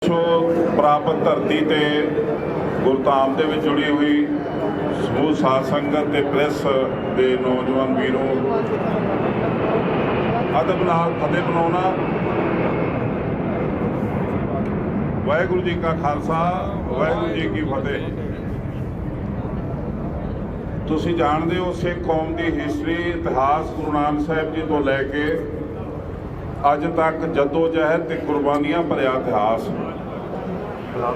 ਪ੍ਰਾਪਤ ਧਰਤੀ ਤੇ ਗੁਰਧਾਮ ਦੇ ਵਿੱਚ ਜੁੜੀ ਹੋਈ ਸਮੂਹ ਸਾਧ ਸੰਗਤ ਤੇ ਪ੍ਰੈਸ ਦੇ ਨੌਜਵਾਨ ਵੀਰੋ, ਅਦਬ ਨਾਲ ਫਤਿਹ ਬੁਲਾਉਣਾ। ਵਾਹਿਗੁਰੂ ਜੀ ਕਾ ਖਾਲਸਾ, ਵਾਹਿਗੁਰੂ ਜੀ ਕੀ ਫਤਿਹ। ਤੁਸੀਂ ਜਾਣਦੇ ਹੋ ਸਿੱਖ ਕੌਮ ਦੀ ਹਿਸਟਰੀ, ਇਤਿਹਾਸ ਗੁਰੂ ਨਾਨਕ ਸਾਹਿਬ ਜੀ ਤੋਂ ਲੈ ਕੇ ਅੱਜ ਤੱਕ ਜੱਦੋ ਜਹਿਦ ਤੇ ਕੁਰਬਾਨੀਆਂ ਭਰਿਆ ਇਤਿਹਾਸ।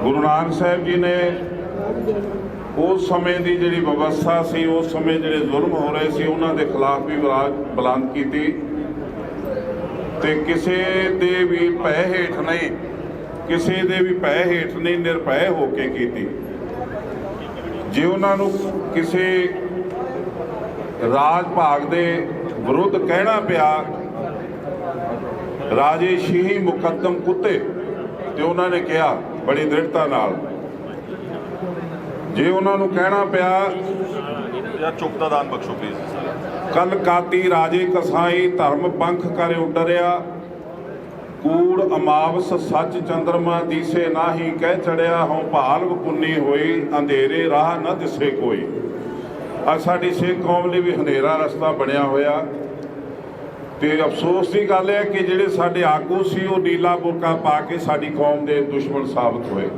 ਗੁਰੂ ਨਾਨਕ ਸਾਹਿਬ ਜੀ ਨੇ ਉਸ ਸਮੇਂ ਦੀ ਜਿਹੜੀ ਵਿਵਸਥਾ ਸੀ, ਉਸ ਸਮੇਂ ਜਿਹੜੇ ਜ਼ੁਲਮ ਹੋ ਰਹੇ ਸੀ, ਉਹਨਾਂ ਦੇ ਖਿਲਾਫ ਵੀ ਆਵਾਜ਼ ਬੁਲੰਦ ਕੀਤੀ ਤੇ ਕਿਸੇ ਦੇ ਵੀ ਭੈ ਹੇਠ ਨਹੀਂ, ਕਿਸੇ ਦੇ ਵੀ ਭੈ ਹੇਠ ਨਹੀਂ, ਨਿਰਭੈ ਹੋ ਕੇ ਕੀਤੀ। ਜੇ ਉਹਨਾਂ ਨੂੰ ਕਿਸੇ ਰਾਜ ਭਾਗ ਦੇ ਵਿਰੁੱਧ ਕਹਿਣਾ ਪਿਆ ਰਾਜੇ ਸ਼ੀਹੀ ਮੁਕੱਦਮ ਕੁੱਤੇ, ਤੇ ਉਹਨਾਂ ਨੇ ਕਿਹਾ ਬੜੀ ਦ੍ਰਿੜਤਾ ਨਾਲ। ਜੇ ਉਹਨਾਂ ਨੂੰ ਕਹਿਣਾ ਪਿਆ ਯਾਰ ਚੁੱਪ ਦਾ ਦਾਨ ਬਖਸ਼ੋ ਪਲੀਜ਼। ਕਲ ਕਾਤੀ ਰਾਜੇ ਕਸਾਈ ਧਰਮ ਪੰਖ ਕਰੇ ਉਡਰਿਆ, ਕੂੜ ਅਮਾਵਸ ਸੱਚ ਚੰਦਰਮਾ ਦੀਸੇ ਨਾਹੀ ਕਹਿ ਚੜਿਆ, ਹੋਂ ਭਾਲਵ ਪੁੰਨੀ ਹੋਈ ਅੰਧੇਰੇ ਰਾਹ ਨਾ ਦਿਸੇ ਕੋਈ। ਅੱਜ ਸਾਡੀ ਸਿੱਖ ਕੌਮ ਲਈ ਵੀ ਹਨੇਰਾ ਰਸਤਾ ਬਣਿਆ ਹੋਇਆ ਤੇ ਅਫਸੋਸ ਦੀ ਗੱਲ ਹੈ ਕਿ ਜਿਹੜੇ ਸਾਡੇ ਆਗੂ ਸੀ ਉਹ ਨੀਲਾ ਬੁਰਕਾ ਪਾ ਕੇ ਸਾਡੀ ਕੌਮ ਦੇ ਦੁਸ਼ਮਣ ਸਾਬਤ ਹੋਏ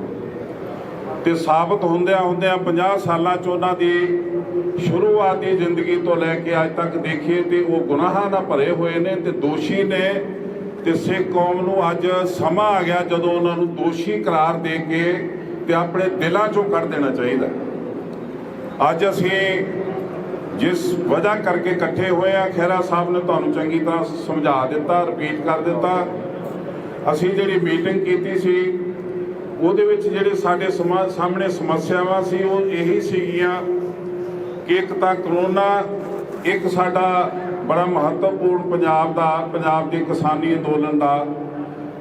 ਤੇ ਸਾਬਤ ਹੁੰਦਿਆਂ 50 ਸਾਲਾਂ 'ਚ ਉਹਨਾਂ ਦੀ ਸ਼ੁਰੂਆਤੀ ਜ਼ਿੰਦਗੀ ਤੋਂ ਲੈ ਕੇ ਅੱਜ ਤੱਕ ਦੇਖੀਏ ਤੇ ਉਹ ਗੁਨਾਹਾਂ ਨਾਲ ਭਰੇ ਹੋਏ ਨੇ ਤੇ ਦੋਸ਼ੀ ਨੇ। ਤੇ ਸਿੱਖ ਕੌਮ ਨੂੰ ਅੱਜ ਸਮਾਂ ਆ ਗਿਆ ਜਦੋਂ ਉਹਨਾਂ ਨੂੰ ਦੋਸ਼ੀ ਕਰਾਰ ਦੇ ਕੇ ਤੇ ਆਪਣੇ ਦਿਲਾਂ 'ਚੋਂ ਕੱਢ ਦੇਣਾ ਚਾਹੀਦਾ। ਅੱਜ ਅਸੀਂ ਜਿਸ ਵਜ੍ਹਾ ਕਰਕੇ ਇਕੱਠੇ ਹੋਏ ਆ, ਖਹਿਰਾ ਸਾਹਿਬ ਨੇ ਤੁਹਾਨੂੰ ਚੰਗੀ ਤਰ੍ਹਾਂ ਸਮਝਾ ਦਿੱਤਾ, ਰਿਪੀਟ ਕਰ ਦਿੱਤਾ। ਅਸੀਂ ਜਿਹੜੀ ਮੀਟਿੰਗ ਕੀਤੀ ਸੀ ਉਹਦੇ ਵਿੱਚ ਜਿਹੜੇ ਸਾਡੇ ਸਾਹਮਣੇ ਸਮੱਸਿਆਵਾਂ ਸੀ ਉਹ ਇਹੀ ਸੀਗੀਆਂ ਕਿ ਇੱਕ ਤਾਂ ਕਰੋਨਾ, ਇੱਕ ਸਾਡਾ ਬੜਾ ਮਹੱਤਵਪੂਰਨ ਪੰਜਾਬ ਦੀ ਕਿਸਾਨੀ ਅੰਦੋਲਨ ਦਾ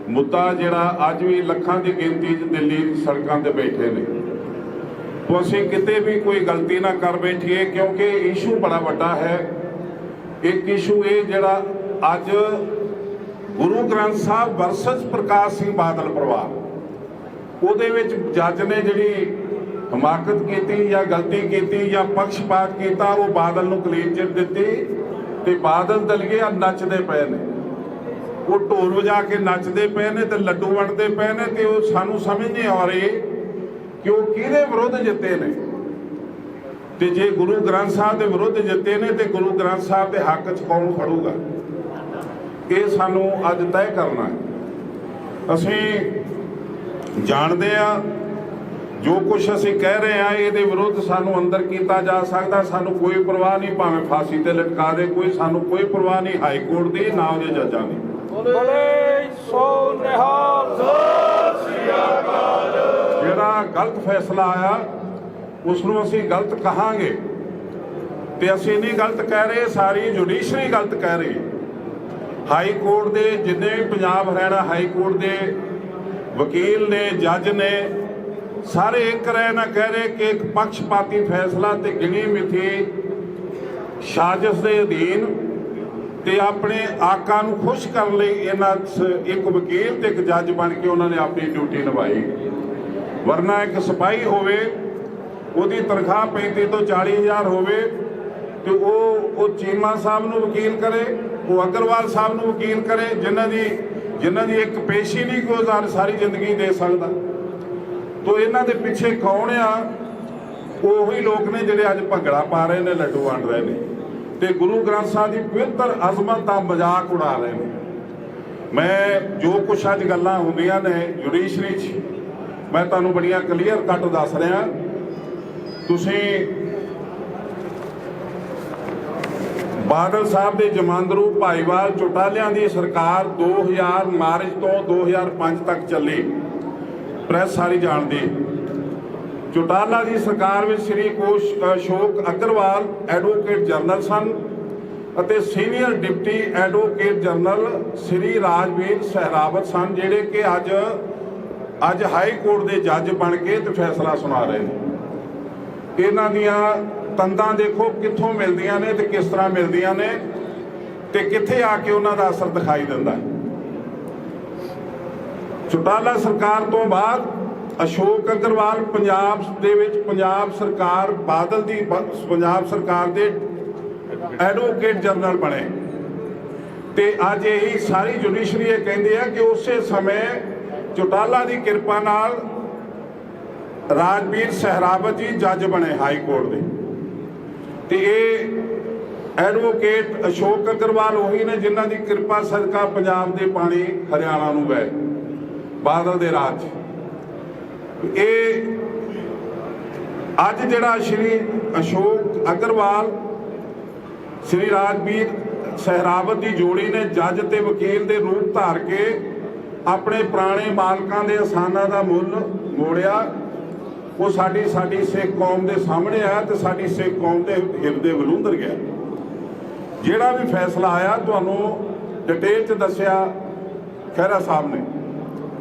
ਮੁੱਦਾ ਜਿਹੜਾ ਅੱਜ ਵੀ ਲੱਖਾਂ ਦੀ ਗਿਣਤੀ 'ਚ ਦਿੱਲੀ ਸੜਕਾਂ ਤੇ ਬੈਠੇ ਨੇ। तो ਅਸੀਂ ਕਿਤੇ ਵੀ ਕੋਈ ਗਲਤੀ ਨਾ ਕਰ ਬੈਠੀਏ ਕਿਉਂਕਿ ਇਸ਼ੂ ਬੜਾ ਵੱਡਾ ਹੈ। ਇੱਕ ਇਸ਼ੂ ਇਹ ਜਿਹੜਾ ਅੱਜ ਗੁਰੂ ਗ੍ਰੰਥ ਸਾਹਿਬ ਵਰਸਸ ਪ੍ਰਕਾਸ਼ ਸਿੰਘ ਬਾਦਲ ਪਰਿਵਾਰ, ਉਹਦੇ ਵਿੱਚ ਜੱਜ ਨੇ ਜਿਹੜੀ ਹਮਾਕਤ ਕੀਤੀ ਜਾਂ ਗਲਤੀ ਕੀਤੀ ਜਾਂ ਪੱਖਪਾਤ ਕੀਤਾ, ਉਹ ਬਾਦਲ ਨੂੰ ਕਲੀਨ ਚਿੱਟ ਦਿੱਤੀ ਤੇ ਬਾਦਲ ਦਲੀਏ ਨੱਚਦੇ ਪਏ ਨੇ, ਉਹ ਢੋਲ ਵਜਾ ਕੇ ਨੱਚਦੇ ਪਏ ਨੇ ਤੇ ਲੱਡੂ ਵੰਡਦੇ ਪਏ ਨੇ ਤੇ ਉਹ ਸਾਨੂੰ ਸਮਝ ਨਹੀਂ ਆ ਰਹੀ ਕਿ ਉਹ ਕਿਹਦੇ ਵਿਰੁੱਧ ਜਿੱਤੇ ਨੇ। ਤੇ ਜੇ ਗੁਰੂ ਗ੍ਰੰਥ ਸਾਹਿਬ ਦੇ ਵਿਰੁੱਧ ਜਿੱਤੇ ਨੇ ਤੇ ਗੁਰੂ ਗ੍ਰੰਥ ਸਾਹਿਬ ਦੇ ਹੱਕ 'ਚ ਕੌਣ ਖੜੂਗਾ, ਇਹ ਸਾਨੂੰ ਅੱਜ ਤੈਅ ਕਰਨਾ ਹੈ। ਅਸੀਂ ਜਾਣਦੇ ਆ ਜੋ ਕੁਝ ਅਸੀਂ ਕਹਿ ਰਹੇ ਆ ਇਹਦੇ ਵਿਰੁੱਧ ਸਾਨੂੰ ਅੰਦਰ ਕੀਤਾ ਜਾ ਸਕਦਾ, ਸਾਨੂੰ ਕੋਈ ਪਰਵਾਹ ਨਹੀਂ, ਭਾਵੇਂ ਫਾਂਸੀ ਤੇ ਲਟਕਾ ਦੇ ਕੋਈ, ਸਾਨੂੰ ਕੋਈ ਪਰਵਾਹ ਨਹੀਂ ਹਾਈ ਕੋਰਟ ਦੀ ਨਾ ਉਹਦੇ ਜੱਜਾਂ ਦੀ। ਜਿਹੜਾ ਗਲਤ ਫੈਸਲਾ ਆਇਆ ਉਸ ਨੂੰ ਅਸੀਂ ਗਲਤ ਕਹਾਂਗੇ ਤੇ ਅਸੀਂ ਨਹੀਂ ਗਲਤ ਕਹਿ ਰਹੇ, ਸਾਰੀ ਜੁਡੀਸ਼ਰੀ ਗਲਤ ਕਹਿ ਰਹੀ। ਹਾਈ ਕੋਰਟ ਦੇ ਜਿੰਨੇ ਵੀ ਪੰਜਾਬ ਹਰਿਆਣਾ ਹਾਈ ਕੋਰਟ ਦੇ ਵਕੀਲ ਨੇ, ਜੱਜ ਨੇ, ਸਾਰੇ ਇੱਕ ਰਹਿ ਨਾ ਕਹਿ ਰਹੇ ਕਿ ਇੱਕ ਪੱਖਪਾਤੀ ਫੈਸਲਾ ਤੇ ਗਿਣੀ ਮਿਥੀ ਸਾਜ਼ਿਸ਼ ਦੇ ਅਧੀਨ ਤੇ ਆਪਣੇ ਆਕਾ ਨੂੰ ਖੁਸ਼ ਕਰਨ ਲਈ ਇਹਨਾਂ ਇੱਕ ਵਕੀਲ ਤੇ ਇੱਕ ਜੱਜ ਬਣ ਕੇ ਉਹਨਾਂ ਨੇ ਆਪਣੀ ਡਿਊਟੀ ਨਿਭਾਈ। ਵਰਨਾ ਇੱਕ ਸਿਪਾਹੀ ਹੋਵੇ, ਉਹਦੀ ਤਨਖਾਹ 35 ਤੋਂ 40 ਹਜ਼ਾਰ ਹੋਵੇ ਤੇ ਉਹ ਚੀਮਾ ਸਾਹਿਬ ਨੂੰ ਵਕੀਲ ਕਰੇ, ਉਹ ਅਗਰਵਾਲ ਸਾਹਿਬ ਨੂੰ ਵਕੀਲ ਕਰੇ, ਜਿਨ੍ਹਾਂ ਦੀ ਇੱਕ ਪੇਸ਼ੀ ਨਹੀਂ ਕੋਈ ਸਾਰੀ ਜ਼ਿੰਦਗੀ ਦੇ ਸਕਦਾ। ਤੋ ਇਹਨਾਂ ਦੇ ਪਿੱਛੇ ਕੌਣ ਆ? ਉਹੀ ਲੋਕ ਨੇ ਜਿਹੜੇ ਅੱਜ ਭੰਗੜਾ ਪਾ ਰਹੇ ਨੇ, ਲੱਡੂ ਵੰਡ ਰਹੇ ਨੇ ਤੇ ਗੁਰੂ ਗ੍ਰੰਥ ਸਾਹਿਬ ਦੀ ਪਵਿੱਤਰ ਅਜ਼ਮਤ ਦਾ ਮਜ਼ਾਕ ਉਡਾ ਰਹੇ ਨੇ। ਮੈਂ ਜੋ ਕੁਛ ਅੱਜ ਗੱਲਾਂ ਹੁੰਦੀਆਂ ਨੇ ਜੁਡੀਸ਼ਰੀ 'ਚ, ਮੈਂ ਤੁਹਾਨੂੰ ਬੜੀਆਂ ਕਲੀਅਰ ਕੱਟ ਦੱਸ ਰਿਹਾ। ਤੁਸੀਂ ਬਾਦਲ ਸਾਹਿਬ ਦੇ ਜਮਾਂਦਰੂ ਭਾਈਵਾਲ ਚੌਟਾਲਿਆਂ ਦੀ ਸਰਕਾਰ 2000 ਮਾਰਚ ਤੋਂ 2005 ਤੱਕ ਚੱਲੀ, ਪ੍ਰੈਸ ਸਾਰੀ ਜਾਣਦੀ। ਚੌਟਾਲਾ ਦੀ ਸਰਕਾਰ ਵਿੱਚ ਸ੍ਰੀ ਅਸ਼ੋਕ ਅਗਰਵਾਲ ਐਡਵੋਕੇਟ ਜਨਰਲ ਸਨ ਅਤੇ ਸੀਨੀਅਰ ਡਿਪਟੀ ਐਡਵੋਕੇਟ ਜਨਰਲ ਸ੍ਰੀ ਰਾਜਵੀਰ ਸਹਿਰਾਵਤ ਸਨ, ਜਿਹੜੇ ਕਿ ਅੱਜ ਹਾਈ ਕੋਰਟ ਦੇ ਜੱਜ ਬਣ ਕੇ ਤੇ ਫੈਸਲਾ ਸੁਣਾ ਰਹੇ ਨੇ। ਇਹਨਾਂ ਦੀਆਂ ਤੰਦਾਂ ਦੇਖੋ ਕਿੱਥੋਂ ਮਿਲਦੀਆਂ ਨੇ ਤੇ ਕਿਸ ਤਰ੍ਹਾਂ ਮਿਲਦੀਆਂ ਨੇ ਤੇ ਕਿੱਥੇ ਆ ਕੇ ਉਹਨਾਂ ਦਾ ਅਸਰ ਦਿਖਾਈ ਦਿੰਦਾ। ਚੌਟਾਲਾ ਸਰਕਾਰ ਤੋਂ ਬਾਅਦ ਅਸ਼ੋਕ ਅਗਰਵਾਲ ਪੰਜਾਬ ਦੇ ਵਿੱਚ ਪੰਜਾਬ ਸਰਕਾਰ ਬਾਦਲ ਦੀ ਪੰਜਾਬ ਸਰਕਾਰ ਦੇ ਐਡਵੋਕੇਟ ਜਨਰਲ ਬਣੇ ਤੇ ਅੱਜ ਇਹੀ ਸਾਰੀ ਜੁਡੀਸ਼ਰੀ ਇਹ ਕਹਿੰਦੇ ਆ ਕਿ ਉਸੇ ਸਮੇਂ ਚੌਟਾਲਾ ਦੀ ਕਿਰਪਾ ਨਾਲ ਰਾਜਵੀਰ ਸਹਿਰਾਵਤ ਜੀ ਜੱਜ ਬਣੇ ਹਾਈ ਕੋਰਟ ਦੇ ਤੇ ਇਹ ਐਡਵੋਕੇਟ ਅਸ਼ੋਕ ਅਗਰਵਾਲ ਉਹੀ ਨੇ ਜਿਨ੍ਹਾਂ ਦੀ ਕਿਰਪਾ ਸਦਕਾ ਪੰਜਾਬ ਦੇ ਪਾਣੀ ਹਰਿਆਣਾ ਨੂੰ ਗਏ ਬਾਦਲ ਦੇ ਰਾਜ। ਇਹ ਅੱਜ ਜਿਹੜਾ ਸ਼੍ਰੀ ਅਸ਼ੋਕ ਅਗਰਵਾਲ ਸ਼੍ਰੀ ਰਾਜਵੀਰ ਸਹਿਰਾਵਤ ਦੀ ਜੋੜੀ ਨੇ ਜੱਜ ਤੇ ਵਕੀਲ ਦੇ ਰੂਪ ਧਾਰ ਕੇ ਆਪਣੇ ਪੁਰਾਣੇ ਮਾਲਕਾਂ ਦੇ ਅਸਾਨਾਂ ਦਾ ਮੁੱਲ ਮੋੜਿਆ, ਉਹ ਸਾਡੀ ਸਿੱਖ ਕੌਮ ਦੇ ਸਾਹਮਣੇ ਆਇਆ ਤੇ ਸਾਡੀ ਸਿੱਖ ਕੌਮ ਦੇ ਹਿਰਦੇ ਵਲੂੰਦਰ ਗਿਆ। ਜਿਹੜਾ ਵੀ ਫੈਸਲਾ ਆਇਆ ਤੁਹਾਨੂੰ ਡਿਟੇਲ 'ਚ ਦੱਸਿਆ ਖਹਿਰਾ ਸਾਹਿਬ ਨੇ।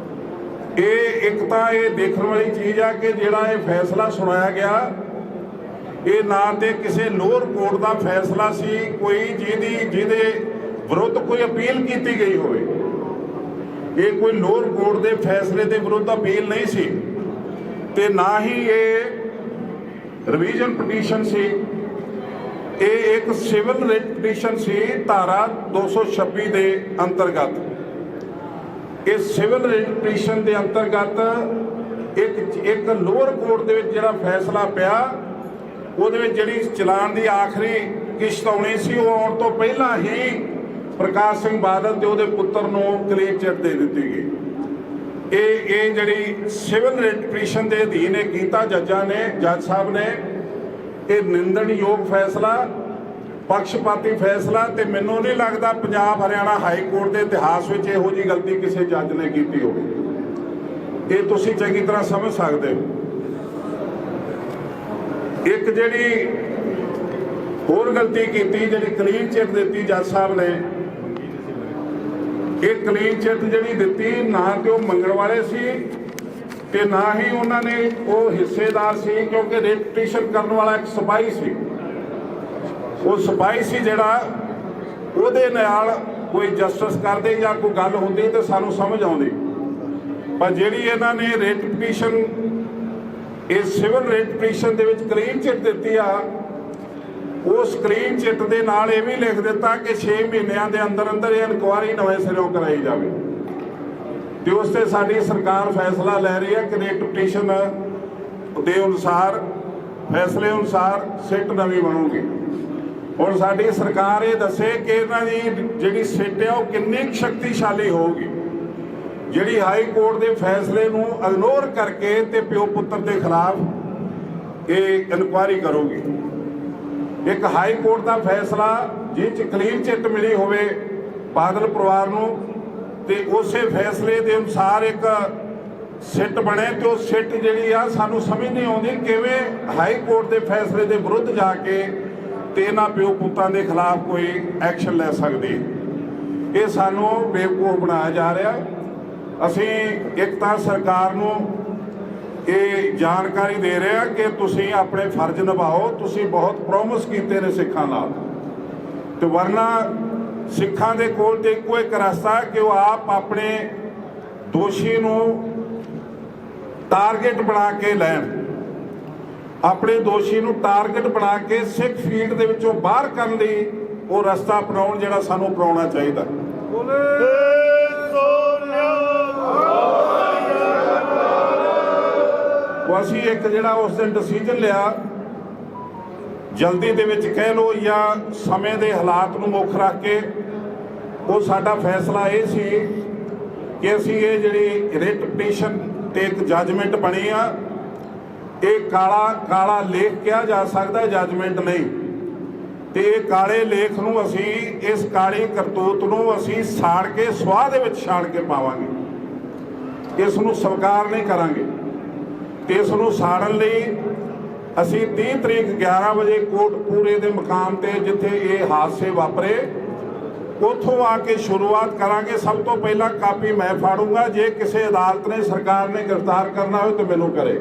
ਇਹ ਇੱਕ ਤਾਂ ਇਹ ਦੇਖਣ ਵਾਲੀ ਚੀਜ਼ ਆ ਕਿ ਜਿਹੜਾ ਇਹ ਫੈਸਲਾ ਸੁਣਾਇਆ ਗਿਆ ਇਹ ਨਾ ਤੇ ਕਿਸੇ ਲੋਅਰ ਕੋਰਟ ਦਾ ਫੈਸਲਾ ਸੀ ਕੋਈ ਜਿਹਦੇ ਵਿਰੁੱਧ ਕੋਈ ਅਪੀਲ ਕੀਤੀ ਗਈ ਹੋਵੇ। ਇਹ ਕੋਈ ਲੋਅਰ ਕੋਰਟ ਦੇ ਫੈਸਲੇ ਦੇ ਵਿਰੁੱਧ ਅਪੀਲ ਨਹੀਂ ਸੀ ਤੇ ਨਾ ਹੀ ਇਹ ਰਿਵੀਜ਼ਨ ਪਟੀਸ਼ਨ ਸੀ। ਇਹ ਇੱਕ ਸਿਵਲ ਰਿਟ ਪਟੀਸ਼ਨ ਸੀ ਧਾਰਾ 226 ਦੇ ਅੰਤਰਗਤ। ਇਸ ਸਿਵਲ ਰਿਟ ਪਟੀਸ਼ਨ ਦੇ ਅੰਤਰਗਤ ਇੱਕ ਲੋਅਰ ਕੋਰਟ ਦੇ ਵਿੱਚ ਜਿਹੜਾ ਫੈਸਲਾ ਪਿਆ ਉਹਦੇ ਵਿੱਚ ਜਿਹੜੀ ਚਲਾਨ ਦੀ ਆਖਰੀ ਕਿਸ਼ਤ ਆਉਣੀ ਸੀ ਉਹ ਆਉਣ ਤੋਂ ਪਹਿਲਾਂ ਹੀ ਪ੍ਰਕਾਸ਼ ਸਿੰਘ ਬਾਦਲ ਤੇ ਉਹਦੇ ਪੁੱਤਰ ਨੂੰ ਕਲੀਨ ਚਿੱਟ ਦੇ ਦਿੱਤੀ ਗਈ। ਇਹ ਜਿਹੜੀ ਸਿਵਲ ਰਿਟ ਪਟੀਸ਼ਨ ਦੇ ਅਧੀਨ ਇਹ ਕੀਤਾ ਜੱਜ ਸਾਹਿਬ ਨੇ ਇਹ ਨਿੰਦਣਯੋਗ ਫੈਸਲਾ ਪੱਖਪਾਤੀ ਫੈਸਲਾ ਤੇ ਮੈਨੂੰ ਨਹੀਂ ਲੱਗਦਾ ਪੰਜਾਬ ਹਰਿਆਣਾ ਹਾਈ ਕੋਰਟ ਦੇ ਇਤਿਹਾਸ ਵਿੱਚ ਇਹੋ ਜਿਹੀ ਗਲਤੀ ਕਿਸੇ ਜੱਜ ਨੇ ਕੀਤੀ ਹੋਵੇ। ਇਹ ਤੁਸੀਂ ਚੰਗੀ ਤਰ੍ਹਾਂ ਸਮਝ ਸਕਦੇ ਹੋ। ਇੱਕ ਜਿਹੜੀ ਹੋਰ ਗਲਤੀ ਕੀਤੀ ਜਿਹੜੀ ਕਲੀਨ ਚਿੱਟ ਦਿੱਤੀ ਜੱਜ ਸਾਹਿਬ ਨੇ, ਇਹ ਕਲੀਨ ਚਿੱਟ ਜਿਹੜੀ ਦਿੱਤੀ ਨਾ ਕਿ ਉਹ ਮੰਗਣ ਵਾਲੇ ਸੀ ਤੇ ਨਾ ਹੀ ਉਹਨਾਂ ਨੇ ਉਹ ਹਿੱਸੇਦਾਰ ਸੀ ਕਿਉਂਕਿ ਰਿਟ ਪਟੀਸ਼ਨ ਕਰਨ ਵਾਲਾ ਇੱਕ ਸਿਪਾਹੀ ਸੀ। ਉਹ ਸਿਪਾਹੀ ਸੀ ਜਿਹੜਾ ਉਹਦੇ ਨਾਲ ਕੋਈ ਜਸਟਿਸ ਕਰਦੇ ਜਾਂ ਕੋਈ ਗੱਲ ਹੁੰਦੀ ਤੇ ਸਾਨੂੰ ਸਮਝ ਆਉਂਦੀ। ਪਰ ਜਿਹੜੀ ਇਹਨਾਂ ਨੇ ਰਿਟ ਪਟੀਸ਼ਨ ਇਹ ਸਿਵਲ ਰਿਟ ਪਟੀਸ਼ਨ ਦੇ ਵਿੱਚ ਕਲੀਨ ਚਿੱਟ ਦਿੱਤੀ ਆ ਉਸ ਕਲੀਨ ਚਿੱਟ ਦੇ ਨਾਲ ਇਹ ਵੀ ਲਿਖ ਦਿੱਤਾ ਕਿ 6 ਮਹੀਨਿਆਂ ਦੇ ਅੰਦਰ ਇਹ ਇਨਕੁਆਇਰੀ ਨਵੇਂ ਸਿਰੋਂ ਕਰਾਈ ਜਾਵੇ ਤੇ ਉਸ ਤੇ ਸਾਡੀ ਸਰਕਾਰ ਫੈਸਲਾ ਲੈ ਰਹੀ ਹੈ ਕਿ ਰਿਟ ਪਟੀਸ਼ਨ ਦੇ ਅਨੁਸਾਰ ਫੈਸਲੇ ਅਨੁਸਾਰ ਸਿੱਟ ਨਵੀਂ ਬਣੂਗੀ। ਹੁਣ ਸਾਡੀ ਸਰਕਾਰ ਇਹ ਦੱਸੇ ਕਿ ਇਹਨਾਂ ਦੀ ਜਿਹੜੀ ਸਿੱਟ ਆ ਉਹ ਕਿੰਨੀ ਸ਼ਕਤੀਸ਼ਾਲੀ ਹੋਊਗੀ ਜਿਹੜੀ ਹਾਈ ਕੋਰਟ ਦੇ ਫੈਸਲੇ ਨੂੰ ਇਗਨੋਰ ਕਰਕੇ ਤੇ ਪਿਓ ਪੁੱਤਰ ਦੇ ਖਿਲਾਫ ਇਹ ਇਨਕੁਆਇਰੀ ਕਰੂਗੀ। ਇੱਕ ਹਾਈ ਕੋਰਟ ਦਾ ਫੈਸਲਾ ਜਿਹ 'ਚ ਕਲੀਨ ਚਿੱਟ ਮਿਲੀ ਹੋਵੇ ਬਾਦਲ ਪਰਿਵਾਰ ਨੂੰ ਤੇ ਉਸੇ ਫੈਸਲੇ ਦੇ ਅਨੁਸਾਰ ਇੱਕ ਸਿੱਟ ਬਣੇ ਤੇ ਉਹ ਸਿੱਟ ਜਿਹੜੀ ਆ ਸਾਨੂੰ ਸਮਝ ਨਹੀਂ ਆਉਂਦੀ ਕਿਵੇਂ ਹਾਈ ਕੋਰਟ ਦੇ ਫੈਸਲੇ ਦੇ ਵਿਰੁੱਧ ਜਾ ਕੇ ਤੇ ਇਹਨਾਂ ਪਿਓ ਪੁੱਤਾਂ ਦੇ ਖਿਲਾਫ ਕੋਈ ਐਕਸ਼ਨ ਲੈ ਸਕਦੀ। ਇਹ ਸਾਨੂੰ ਬੇਵਕੂਫ ਬਣਾਇਆ ਜਾ ਰਿਹਾ। ਅਸੀਂ ਇੱਕ ਤਾਂ ਸਰਕਾਰ ਨੂੰ ਇਹ ਜਾਣਕਾਰੀ ਦੇ ਰਹੇ ਹਾਂ ਕਿ ਤੁਸੀਂ ਆਪਣੇ ਫਰਜ਼ ਨਿਭਾਓ। ਤੁਸੀਂ ਬਹੁਤ ਪ੍ਰੋਮਿਸ ਕੀਤੇ ਨੇ ਸਿੱਖਾਂ ਨਾਲ ਤੇ ਵਰਨਾ ਸਿੱਖਾਂ ਦੇ ਕੋਲ ਤੇ ਇੱਕੋ ਇੱਕ ਰਸਤਾ ਕਿ ਉਹ ਆਪ ਆਪਣੇ ਦੋਸ਼ੀ ਨੂੰ ਟਾਰਗੇਟ ਬਣਾ ਕੇ ਲੈਣ, ਆਪਣੇ ਦੋਸ਼ੀ ਨੂੰ ਟਾਰਗੇਟ ਬਣਾ ਕੇ ਸਿੱਖ ਫੀਲਡ ਦੇ ਵਿੱਚੋਂ ਬਾਹਰ ਕਰਨ ਲਈ ਉਹ ਰਸਤਾ ਅਪਣਾਉਣ ਜਿਹੜਾ ਸਾਨੂੰ ਅਪਣਾਉਣਾ ਚਾਹੀਦਾ। ਉਹ ਅਸੀਂ ਇੱਕ ਜਿਹੜਾ ਉਸ ਦਿਨ ਡਿਸੀਜਨ ਲਿਆ ਜਲਦੀ ਦੇ ਵਿੱਚ ਕਹਿ ਲਓ ਜਾਂ ਸਮੇਂ ਦੇ ਹਾਲਾਤ ਨੂੰ ਮੁੱਖ ਰੱਖ ਕੇ ਉਹ ਸਾਡਾ ਫੈਸਲਾ ਇਹ ਸੀ ਕਿ ਅਸੀਂ ਇਹ ਜਿਹੜੀ ਰਿਟ ਪਟੀਸ਼ਨ ਤੇ ਇੱਕ ਜੱਜਮੈਂਟ ਬਣੀ ਆ ਇਹ ਕਾਲਾ ਲੇਖ ਕਿਹਾ ਜਾ ਸਕਦਾ ਜੱਜਮੈਂਟ ਨਹੀਂ ਤੇ ਇਹ ਕਾਲੇ ਲੇਖ ਨੂੰ ਅਸੀਂ ਇਸ ਕਾਲੀ ਕਰਤੂਤ ਨੂੰ ਅਸੀਂ ਸਾੜ ਕੇ ਸਵਾਹ ਦੇ ਵਿੱਚ ਛਾੜ ਕੇ ਪਾਵਾਂਗੇ। ਇਸ ਨੂੰ ਸਵੀਕਾਰ ਨਹੀਂ ਕਰਾਂਗੇ ਤੇ ਇਸ ਨੂੰ ਸਾੜਨ ਲਈ ਅਸੀਂ 30 ਤਰੀਕ 11 ਵਜੇ ਕੋਟਪੂਰੇ ਦੇ ਮੁਕਾਮ ਤੇ ਜਿੱਥੇ ਇਹ ਹਾਦਸੇ ਵਾਪਰੇ ਉੱਥੋਂ ਆ ਕੇ ਸ਼ੁਰੂਆਤ ਕਰਾਂਗੇ। ਸਭ ਤੋਂ ਪਹਿਲਾਂ ਕਾਪੀ ਮੈਂ ਫਾੜੂੰਗਾ। ਜੇ ਕਿਸੇ ਅਦਾਲਤ ਨੇ ਸਰਕਾਰ ਨੇ ਗ੍ਰਿਫਤਾਰ ਕਰਨਾ ਹੋਵੇ ਤਾਂ ਮੈਨੂੰ ਕਰੇ।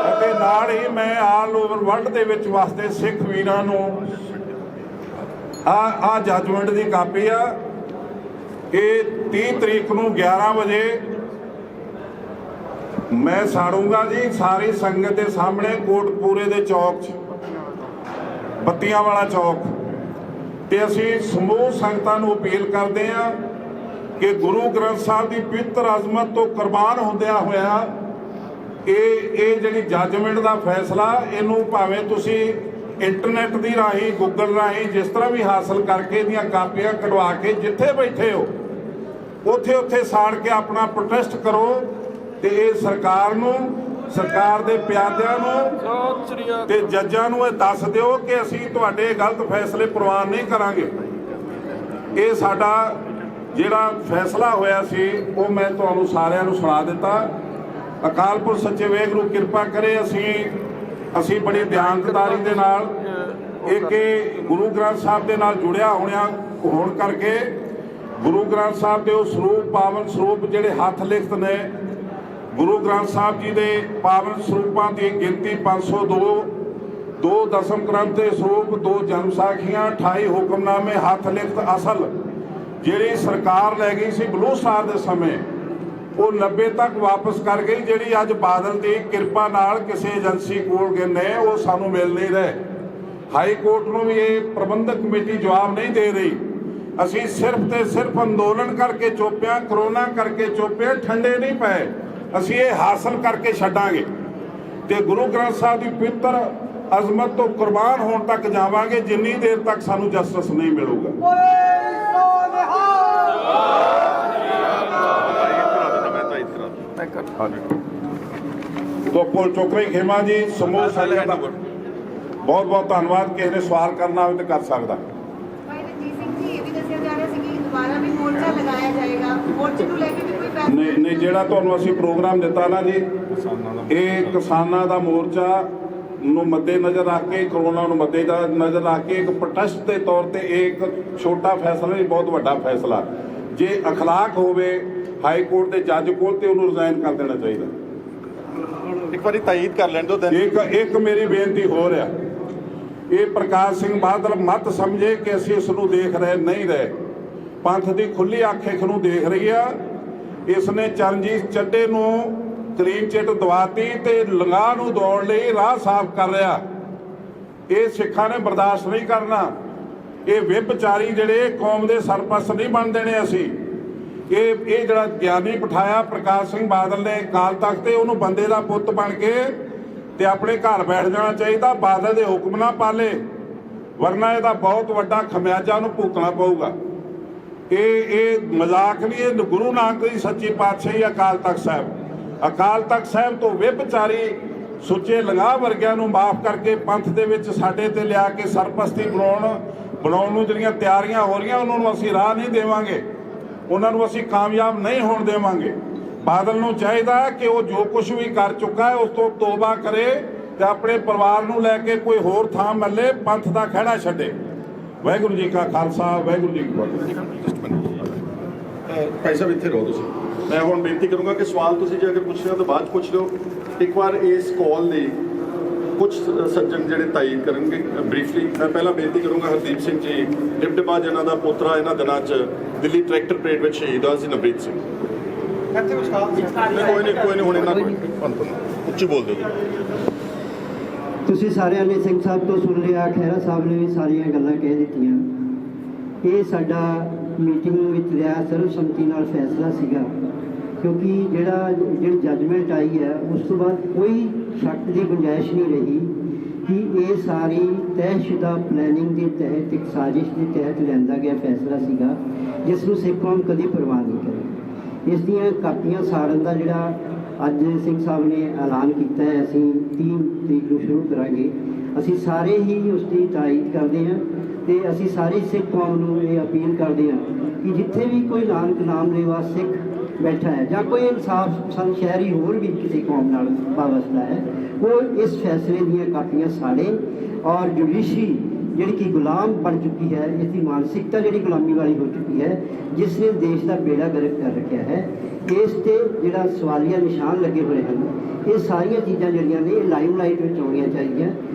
ਅਤੇ ਨਾਲ ਹੀ ਮੈਂ ਆਲ ਓਵਰ ਵਰਲਡ ਦੇ ਵਿੱਚ ਵਸਦੇ ਸਿੱਖ ਵੀਰਾਂ ਨੂੰ ਆ ਜੱਜਮੈਂਟ ਦੀ ਕਾਪੀ ਆ। ਇਹ 30 ਤਰੀਕ ਨੂੰ 11 ਵਜੇ ਮੈਂ ਸਾੜੂੰਗਾ ਜੀ ਸਾਰੀ ਸੰਗਤ ਦੇ ਸਾਹਮਣੇ ਕੋਟਕਪੂਰੇ ਦੇ ਚੌਕ 'ਚ, ਬੱਤੀਆਂ ਵਾਲਾ ਚੌਕ। ਤੇ ਅਸੀਂ ਸਮੂਹ ਸੰਗਤਾਂ ਨੂੰ ਅਪੀਲ ਕਰਦੇ ਹਾਂ ਕਿ ਗੁਰੂ ਗ੍ਰੰਥ ਸਾਹਿਬ ਦੀ ਪਵਿੱਤਰ ਅਜ਼ਮਤ ਤੋਂ ਕੁਰਬਾਨ ਹੁੰਦਿਆਂ ਹੋਇਆ ਇਹ ਜਿਹੜੀ ਜੱਜਮੈਂਟ ਦਾ ਫੈਸਲਾ, ਇਹਨੂੰ ਭਾਵੇਂ ਤੁਸੀਂ ਇੰਟਰਨੈਟ ਦੀ ਰਾਹੀਂ, ਗੂਗਲ ਰਾਹੀਂ, ਜਿਸ ਤਰ੍ਹਾਂ ਵੀ ਹਾਸਲ ਕਰਕੇ ਇਹਦੀਆਂ ਕਾਪੀਆਂ ਕਢਵਾ ਕੇ ਜਿੱਥੇ ਬੈਠੇ ਹੋ ਉੱਥੇ ਸਾੜ ਕੇ ਆਪਣਾ ਪ੍ਰੋਟੈਸਟ ਕਰੋ। ਤੇ ਇਹ ਸਰਕਾਰ ਨੂੰ, ਸਰਕਾਰ ਦੇ ਪਿਆਦਿਆਂ ਨੂੰ ਤੇ ਜੱਜਾਂ ਨੂੰ ਇਹ ਦੱਸ ਦਿਓ ਕਿ ਅਸੀਂ ਤੁਹਾਡੇ ਗਲਤ ਫੈਸਲੇ ਪ੍ਰਵਾਨ ਨਹੀਂ ਕਰਾਂਗੇ। ਇਹ ਸਾਡਾ ਜਿਹੜਾ ਫੈਸਲਾ ਹੋਇਆ ਸੀ ਉਹ ਮੈਂ ਤੁਹਾਨੂੰ ਸਾਰਿਆਂ ਨੂੰ ਸੁਣਾ ਦਿੱਤਾ। ਅਕਾਲ ਪੁਰਖ ਸੱਚੇ ਵਾਹਿਗੁਰੂ ਕਿਰਪਾ ਕਰੇ। ਅਸੀਂ ਬੜੀ ਦਿਆਨਤਦਾਰੀ ਦੇ ਨਾਲ ਇਹ ਗੁਰੂ ਗ੍ਰੰਥ ਸਾਹਿਬ ਦੇ ਨਾਲ ਜੁੜਿਆ ਹੋਣ ਕਰਕੇ ਗੁਰੂ ਗ੍ਰੰਥ ਸਾਹਿਬ ਦੇ ਉਹ ਸਰੂਪ, ਪਾਵਨ ਸਰੂਪ ਜਿਹੜੇ ਹੱਥ ਲਿਖਤ ਨੇ, ਗੁਰੂ ਗ੍ਰੰਥ ਸਾਹਿਬ ਜੀ ਦੇ ਪਾਵਨ ਸਰੂਪਾਂ ਦੀ ਗਿਣਤੀ 502, 2 ਦਸਮ ਗ੍ਰੰਥ ਦੇ ਸਰੂਪ, 2 ਜਨਮ ਸਾਖੀਆਂ, 28 ਹੁਕਮਨਾਮੇ ਹੱਥ ਲਿਖਤ ਅਸਲ ਜਿਹੜੀ ਸਰਕਾਰ ਲੈ ਗਈ ਸੀ ਬਲੂ ਸਟਾਰ ਦੇ ਸਮੇਂ, ਉਹ 90 ਤੱਕ ਵਾਪਸ ਕਰ ਗਈ। ਜਿਹੜੀ ਅੱਜ ਬਾਦਲ ਦੀ ਕਿਰਪਾ ਨਾਲ ਕਿਸੇ ਏਜੰਸੀ ਕੋਲ ਗਏ ਨੇ ਉਹ ਸਾਨੂੰ ਮਿਲ ਨਹੀਂ ਰਹੇ। ਹਾਈ ਕੋਰਟ ਨੂੰ ਵੀ ਇਹ ਪ੍ਰਬੰਧਕ ਕਮੇਟੀ ਜਵਾਬ ਨਹੀਂ ਦੇ ਰਹੀ। ਅਸੀਂ ਸਿਰਫ ਤੇ ਸਿਰਫ ਅੰਦੋਲਨ ਕਰਕੇ ਚੁੱਪਿਆ, ਕਰੋਨਾ ਕਰਕੇ ਚੁੱਪਿਆ, ਠੰਡੇ ਨਹੀਂ ਪਏ। ਅਸੀਂ ਇਹ ਹਾਸਲ ਕਰਕੇ ਛੱਡਾਂਗੇ ਤੇ ਗੁਰੂ ਗ੍ਰੰਥ ਸਾਹਿਬ ਦੀ ਪਵਿੱਤਰ ਅਜ਼ਮਤ ਤੋਂ ਕੁਰਬਾਨ ਹੋਣ ਤੱਕ ਜਾਵਾਂਗੇ ਜਿੰਨੀ ਦੇਰ ਤੱਕ ਸਾਨੂੰ ਜਸਟਿਸ ਨਹੀਂ ਮਿਲੂਗਾ। तो पुल चोकरी खेमा जी समूह संगत का बहुत बहुत धन्यवाद। किसी ने सवाल करना हो तो कर सकता। नहीं ਜਿਹੜਾ ਤੁਹਾਨੂੰ ਅਸੀਂ ਪ੍ਰੋਗਰਾਮ ਦਿੱਤਾ ਨਾ ਜੀ, ਇਹ ਕਿਸਾਨਾਂ ਦਾ ਮੋਰਚਾ ਨੂੰ ਮੱਦੇ ਨਜ਼ਰ ਰੱਖ ਕੇ, ਕਰੋਨਾ ਨੂੰ ਮੱਦੇ ਨਜ਼ਰ ਰੱਖ ਕੇ ਇੱਕ ਪ੍ਰੋਟੈਸਟ ਦੇ ਤੌਰ ਤੇ ਇੱਕ ਛੋਟਾ ਫੈਸਲਾ ਨਹੀਂ, ਬਹੁਤ ਵੱਡਾ ਫੈਸਲਾ। ਜੇ ਅਖਲਾਕ ਹੋਵੇ ਹਾਈ ਕੋਰਟ ਦੇ ਜੱਜ ਕੋਲ ਤੇ ਉਹਨੂੰ ਰਿਜ਼ਾਈਨ ਕਰ ਦੇਣਾ ਚਾਹੀਦਾ। ਇੱਕ ਵਾਰੀ ਤਾਇਦ ਕਰ ਲੈਣ ਦਿਓ। ਇੱਕ ਮੇਰੀ ਬੇਨਤੀ ਹੋ ਰਿਹਾ, ਇਹ ਪ੍ਰਕਾਸ਼ ਸਿੰਘ ਬਾਦਲ ਮਤ ਸਮਝੇ ਕਿ ਅਸੀਂ ਇਸ ਨੂੰ ਦੇਖ ਰਹੇ ਨਹੀਂ ਰਹੇ। ਪੰਥ ਦੀ ਖੁੱਲੀ ਅੱਖ ਇਸ ਨੂੰ ਦੇਖ ਰਹੀ ਆ। ਇਸ ਨੇ ਚਰਨਜੀਤ ਚੱਡੇ ਨੂੰ ਕਲੀਨ ਚਿੱਟ ਦਵਾਤੀ ਤੇ ਲੰਗਾਹ ਨੂੰ ਦੌੜ ਲਈ ਰਾਹ ਸਾਫ਼ ਕਰ ਰਿਹਾ। ਇਹ ਸਿੱਖਾਂ ਨੇ ਬਰਦਾਸ਼ਤ ਨਹੀਂ ਕਰਨਾ। ਇਹ ਵਿਭਚਾਰੀ ਜਿਹੜੇ ਕੌਮ ਦੇ ਸਰਪ੍ਰਸਤ ਨਹੀਂ ਬਣ ਦੇਣੇ ਅਸੀਂ। ਇਹ ਜਿਹੜਾ ਗਿਆਨੀ ਬਿਠਾਇਆ ਪ੍ਰਕਾਸ਼ ਸਿੰਘ ਬਾਦਲ ਨੇ ਅਕਾਲ ਤਖਤ ਤੇ, ਉਹਨੂੰ ਬੰਦੇ ਦਾ ਪੁੱਤ ਬਣ ਕੇ ਤੇ ਆਪਣੇ ਘਰ ਬੈਠ ਜਾਣਾ ਚਾਹੀਦਾ। ਬਾਦਲ ਦੇ ਹੁਕਮ ਨਾ ਪਾਲੇ, ਵਰਨਾ ਇਹਦਾ ਬਹੁਤ ਵੱਡਾ ਖਮਿਆਜਾ ਉਹਨੂੰ ਭੁਗਤਣਾ ਪਊਗਾ। ਇਹ ਮਜ਼ਾਕ ਨਹੀਂ। ਇਹ ਗੁਰੂ ਨਾਨਕ ਦੀ ਸੱਚੀ ਪਾਤਸ਼ਾਹੀ ਅਕਾਲ ਤਖਤ ਸਾਹਿਬ, ਅਕਾਲ ਤਖਤ ਸਾਹਿਬ ਤੋਂ ਵਿਭਚਾਰੀ ਸੁੱਚੇ ਲੰਗਾਹ ਵਰਗਿਆਂ ਨੂੰ ਮਾਫ ਕਰਕੇ ਪੰਥ ਦੇ ਵਿੱਚ ਸਾਡੇ ਤੇ ਲਿਆ ਕੇ ਸਰਪ੍ਰਸਤੀ ਬਣਾਉਣ ਨੂੰ ਜਿਹੜੀਆਂ ਤਿਆਰੀਆਂ ਹੋ ਰਹੀਆਂ ਉਹਨਾਂ ਨੂੰ ਅਸੀਂ ਰਾਹ ਨਹੀਂ ਦੇਵਾਂਗੇ, ਉਹਨਾਂ ਨੂੰ ਅਸੀਂ ਕਾਮਯਾਬ ਨਹੀਂ ਹੋਣ ਦੇਵਾਂਗੇ। ਬਾਦਲ ਨੂੰ ਚਾਹੀਦਾ ਕਿ ਉਹ ਜੋ ਕੁਝ ਵੀ ਕਰ ਚੁੱਕਾ ਹੈ ਉਸ ਤੋਂ ਤੋਬਾ ਕਰੇ ਤੇ ਆਪਣੇ ਪਰਿਵਾਰ ਨੂੰ ਲੈ ਕੇ ਕੋਈ ਹੋਰ ਥਾਂ ਮੱਲੇ, ਪੰਥ ਦਾ ਖਹਿੜਾ ਛੱਡੇ। ਵਾਹਿਗੁਰੂ ਜੀ ਕਾ ਖਾਲਸਾ, ਵਾਹਿਗੁਰੂ ਜੀ ਕੀ ਫਤਿਹ। ਭਾਈ ਸਾਹਿਬ ਇੱਥੇ ਰਹੋ ਤੁਸੀਂ। ਮੈਂ ਹੁਣ ਬੇਨਤੀ ਕਰੂੰਗਾ ਕਿ ਸਵਾਲ ਤੁਸੀਂ ਜੇ ਅਗਰ ਪੁੱਛ ਰਹੇ ਹੋ ਤਾਂ ਬਾਅਦ 'ਚ ਪੁੱਛ ਲਿਓ। ਇੱਕ ਵਾਰ ਇਸ ਕਾਲ ਲਈ ਕੁਝ ਸੱਜਣ ਜਿਹੜੇ ਤਾਇਦ ਕਰਨਗੇ ਬਰੀਫਲੀ। ਮੈਂ ਪਹਿਲਾਂ ਬੇਨਤੀ ਕਰੂੰਗਾ ਹਰਦੀਪ ਸਿੰਘ ਜੀ ਡਿਪਟੀਪਾ ਜਿਨ੍ਹਾਂ ਦਾ ਪੋਤਰਾ ਇਹਨਾਂ ਦਿਨਾਂ 'ਚ ਦਿੱਲੀ ਟਰੈਕਟਰ ਪਰੇਡ ਵਿੱਚ ਸ਼ਹੀਦ ਹੋਇਆ ਸੀ, ਨਵਰੀਤ ਸਿੰਘ। ਕੋਈ ਨਹੀਂ ਹੁਣ ਇਹਨਾਂ ਕੋਲ ਉੱਚੀ ਬੋਲ ਦਿਓ। ਤੁਸੀਂ ਸਾਰਿਆਂ ਨੇ ਸਿੰਘ ਸਾਹਿਬ ਤੋਂ ਸੁਣ ਲਿਆ, ਖਹਿਰਾ ਸਾਹਿਬ ਨੇ ਵੀ ਸਾਰੀਆਂ ਗੱਲਾਂ ਕਹਿ ਦਿੱਤੀਆਂ। ਇਹ ਸਾਡਾ ਮੀਟਿੰਗ ਵਿੱਚ ਰਿਹਾ ਸਰਵਸੰਮਤੀ ਨਾਲ ਫੈਸਲਾ ਸੀਗਾ, ਕਿਉਂਕਿ ਜਿਹੜੀ ਜੱਜਮੈਂਟ ਆਈ ਹੈ ਉਸ ਤੋਂ ਬਾਅਦ ਕੋਈ ਸ਼ੱਕ ਦੀ ਗੁੰਜਾਇਸ਼ ਨਹੀਂ ਰਹੀ ਕਿ ਇਹ ਸਾਰੀ ਤੈਅਸ਼ੁਦਾ ਪਲੈਨਿੰਗ ਦੇ ਤਹਿਤ, ਇੱਕ ਸਾਜ਼ਿਸ਼ ਦੇ ਤਹਿਤ ਲਿਆਂਦਾ ਗਿਆ ਫੈਸਲਾ ਸੀਗਾ ਜਿਸ ਨੂੰ ਸਿੱਖ ਕੌਮ ਕਦੀ ਪਰਵਾਹ ਨਹੀਂ ਕਰੇ। ਇਸ ਦੀਆਂ ਕਾਪੀਆਂ ਸਾੜਨ ਦਾ ਜਿਹੜਾ ਅੱਜ ਸਿੰਘ ਸਾਹਿਬ ਨੇ ਐਲਾਨ ਕੀਤਾ ਹੈ, ਅਸੀਂ 3 ਤਰੀਕ ਨੂੰ ਸ਼ੁਰੂ ਕਰਾਂਗੇ। ਅਸੀਂ ਸਾਰੇ ਹੀ ਉਸ ਦੀ ਤਾਇਦ ਕਰਦੇ ਹਾਂ ਤੇ ਅਸੀਂ ਸਾਰੀ ਸਿੱਖ ਕੌਮ ਨੂੰ ਇਹ ਅਪੀਲ ਕਰਦੇ ਹਾਂ ਕਿ ਜਿੱਥੇ ਵੀ ਕੋਈ ਨਾਨਕ ਨਾਮ ਲੈਵਾ ਸਿੱਖ ਬੈਠਾ ਹੈ ਜਾਂ ਕੋਈ ਇਨਸਾਫ ਸ਼ਹਿਰੀ ਹੋਰ ਵੀ ਕਿਸੇ ਕੌਮ ਨਾਲ ਵਾਬਸਤਾ ਹੈ, ਉਹ ਇਸ ਫੈਸਲੇ ਦੀਆਂ ਕਾਪੀਆਂ ਸਾੜੇ ਔਰ ਜੁਡੀਸ਼ਰੀ ਜਿਹੜੀ ਕਿ ਗੁਲਾਮ ਬਣ ਚੁੱਕੀ ਹੈ, ਇਸ ਦੀ ਮਾਨਸਿਕਤਾ ਜਿਹੜੀ ਗੁਲਾਮੀ ਵਾਲੀ ਹੋ ਚੁੱਕੀ ਹੈ, ਜਿਸ ਨੇ ਦੇਸ਼ ਦਾ ਬੇੜਾ ਗਰਕ ਕਰ ਰੱਖਿਆ ਹੈ, ਇਸ ਤੇ ਜਿਹੜਾ ਸਵਾਲੀਆ ਨਿਸ਼ਾਨ ਲੱਗੇ ਹੋਏ ਹਨ, ਇਹ ਸਾਰੀਆਂ ਚੀਜ਼ਾਂ ਜਿਹੜੀਆਂ ਨੇ ਇਹ ਲਾਈਮਲਾਈਟ ਵਿੱਚ ਆਉਣੀਆਂ ਚਾਹੀਦੀਆਂ।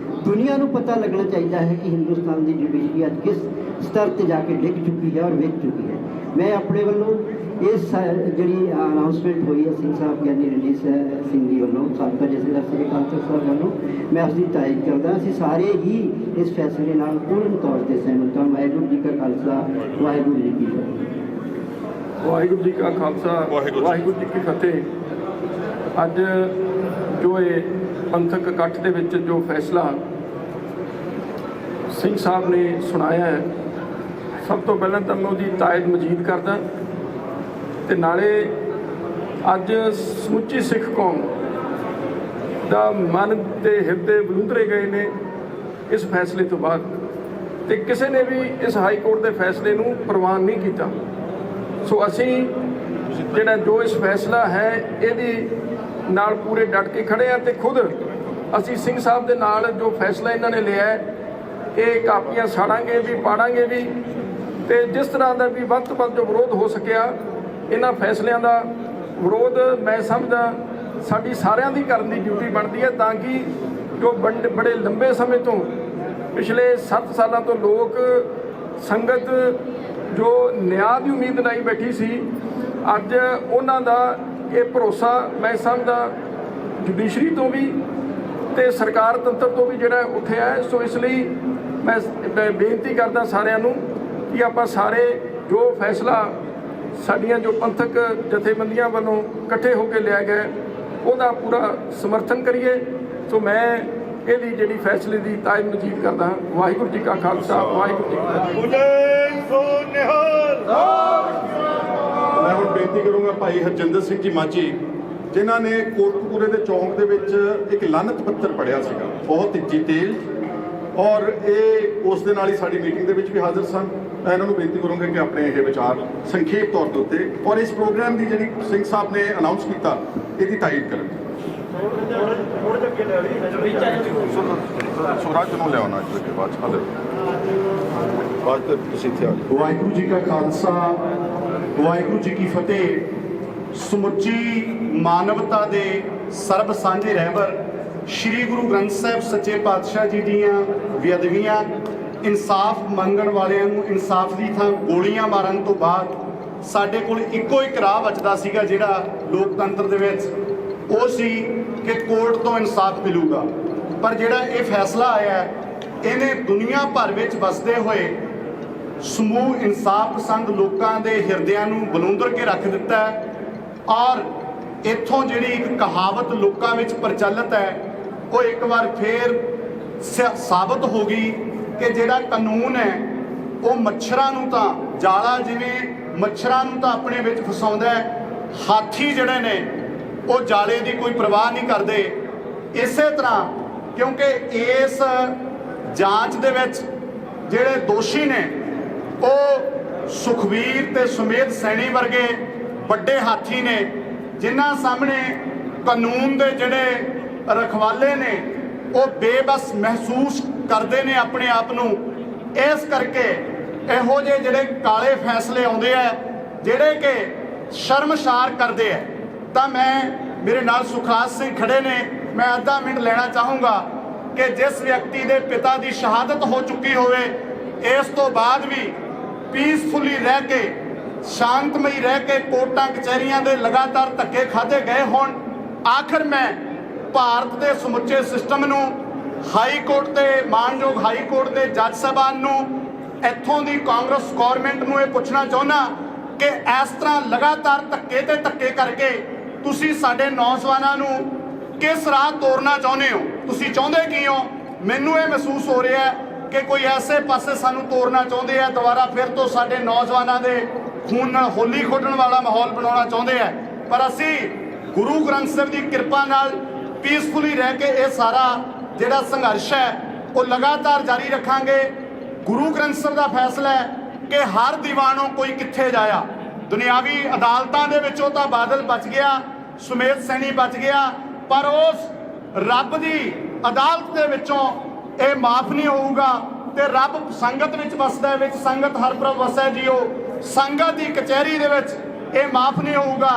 ਦੁਨੀਆ ਨੂੰ ਪਤਾ ਲੱਗਣਾ ਚਾਹੀਦਾ ਹੈ ਕਿ ਹਿੰਦੁਸਤਾਨ ਦੀ ਜੁਡੀਸ਼ਰੀ ਅੱਜ ਕਿਸ स्तर पर जाके डिग चुकी है और विक चुकी है। मैं अपने वालों इस जी अनाउंसमेंट हुई है सिंह साहब ज्ञानी रणजीत सिंह जी वालों साबका जथेदार श्री अकाल तख्त साहब वालों, मैं उसकी तारीफ करदा। असीं सारे ही इस फैसले नाल पूर्ण तौर पर सहमत हाँ। वाहिगुरू जी का खालसा, वाहिगुरू जी की फतेह। वाहिगुरू जी का खालसा, वाहिगुरू जी की फतेह। अज जो ये पंथक इकट्ठ दे विच जो फैसला सिंह साहब ने सुनाया है, सब तो पहले तो मैं उसकी तायद मजीद करदा ते नाले अज समुची सिख कौम दा मन ते हिरदे बलूंदरे गए ने इस फैसले तो बाद, ते किसी ने भी इस हाई कोर्ट के फैसले नूं प्रवान नहीं किया। सो असी जिहड़ा जो इस फैसला है इहदी नाल पूरे डट के खड़े हैं, ते खुद असी सिंह साहब दे नाल जो फैसला इन्हां ने लिया है ये कापियां साड़ांगे भी, पाड़ांगे भी, ते जिस तरह का भी वध तो वध जो विरोध हो सकिया इन्हां फैसलियां दा विरोध मैं समझदा साडी सारियां दी करन दी ड्यूटी बनती है, ताकि जो बड़े लंबे समय तो पिछले 7 सालों तो लोग संगत जो न्याय की उम्मीद लाई बैठी सी, अज उन्हां दा ये भरोसा मैं समझदा जुडिशरी तो भी ते सरकार तंत्र तो भी जिहड़ा उठिया है। सो इसलिए मैं बेनती करदा सारिਆਂ ਨੂੰ कि ਆਪਾਂ सारे जो फैसला साड़ियाँ जो पंथक जथेबंदियां वालों इकट्ठे होकर लिया गया ਉਹਦਾ पूरा समर्थन करिए। सो मैं ਇਹਦੀ ਜਿਹੜੀ फैसले की तायद मजीद करदा ਹਾਂ। वाहिगुरू जी का खालसा, वाहिगुरू जी की फतेह। मैं हुण बेनती करूँगा भाई हरजिंदर सिंह जी माझी, जिन्हां ने कोटकपूरे के चौंक दे विच एक लानत पत्र पढ़िया सीगा, बहुत डिटेल, और ये उस दे नाल ही साडी मीटिंग दे विच भी हाज़र सन। मैं इन्हां नूं बेनती करूँगा कि अपने ये विचार संखेप तौर के उत्ते और इस प्रोग्राम की जिहड़ी सिंह साहब ने अनाउंस किया इसकी तायद करन। सुराज नूं लिआउणा इसके बाद वाहिगुरू जी का खालसा, वाहिगुरू जी की फतेह। समुची मानवता दे सर्ब सांझे रहबर श्री गुरु ग्रंथ साहिब सच्चे पातशाह जी दियां बेअदबियां, इंसाफ मंगण वालियां नूं इंसाफ दी थां गोलियां मारन तो बाद साडे कोल इक्को ही राह बचदा सीगा जिहड़ा लोकतंत्र दे विच, ਉਹ ਸੀ कि कोर्ट तो इंसाफ मिलूगा। पर जिहड़ा ये फैसला आया ਇਹਨੇ दुनिया भर ਵਿੱਚ ਵਸਦੇ ਹੋਏ समूह इंसाफ पसंद लोगों के हिरदियां नूं बलूंदर के रख दिता है। और इत्थों जिहड़ी एक कहावत लोगों में प्रचलित है वो एक बार फिर साबित हो गई कि जिहड़ा कानून है वो मच्छरां नूं तां जाला जिवें मच्छरां नूं तां अपने विच फसाउंदा है, हाथी जिहड़े ने वो जाले की कोई परवाह नहीं करते। इस तरह क्योंकि इस जांच दे विच जिहड़े दोषी ने वो सुखबीर ते सुमेध सैनी वर्गे बड़े हाथी ने, जिन्हां सामने कानून दे जिहड़े रखवाले ने वो बेबस महसूस करते हैं अपने आप नूं। इस करके इहो जे जिहड़े काले फैसले आउंदे आ जिहड़े कि शर्मसार करते हैं। तो मैं मेरे नाल सुखराज सिंह खड़े ने, मैं आधा मिनट लेना चाहूँगा कि जिस व्यक्ति के पिता की शहादत हो चुकी होवे, इस तो बाद भी पीसफुली रह के शांतमई रह के कोर्टां कचहरियां दे लगातार धक्के खाधे गए होण, आखिर मैं भारत के समुचे सिस्टम नूं, हाई कोर्ट के मानयोग हाई कोर्ट के जज साहबान नूं, इत्थों की कांग्रेस गौरमेंट नूं ये पुछना चाहुंदा कि इस तरह लगातार धक्के ते धक्के करके तुसी साडे नौजवानों नूं किस राह तोरना चाहुंदे हो, तुसी चाहुंदे की हो? मैनूं ये महसूस हो रहा है कि कोई ऐसे पासे सानूं तोरना चाहुंदे है, दोबारा फिर तो साडे नौजवानों के खून नाल होली खोडण वाला माहौल बनाउणा चाहुंदे है। पर असी गुरु ग्रंथ साहिब की कृपा नाल पीसफुली रह के ये सारा जिहड़ा संघर्ष है वो लगातार जारी रखांगे। गुरु ग्रंथ साहिब का फैसला है कि हर दीवानों कोई कित्थे जाया। दुनियावी अदालतां दे विचों तां बादल बच गया, सुमेध सैनी बच गया, पर उस रब की अदालत दे विचों ये माफ नहीं होऊगा। ते रब संगत विच वसदा है, विच संगत हर प्रभ वसै जियो, संगत की कचहरी दे विच ये माफ नहीं होऊगा।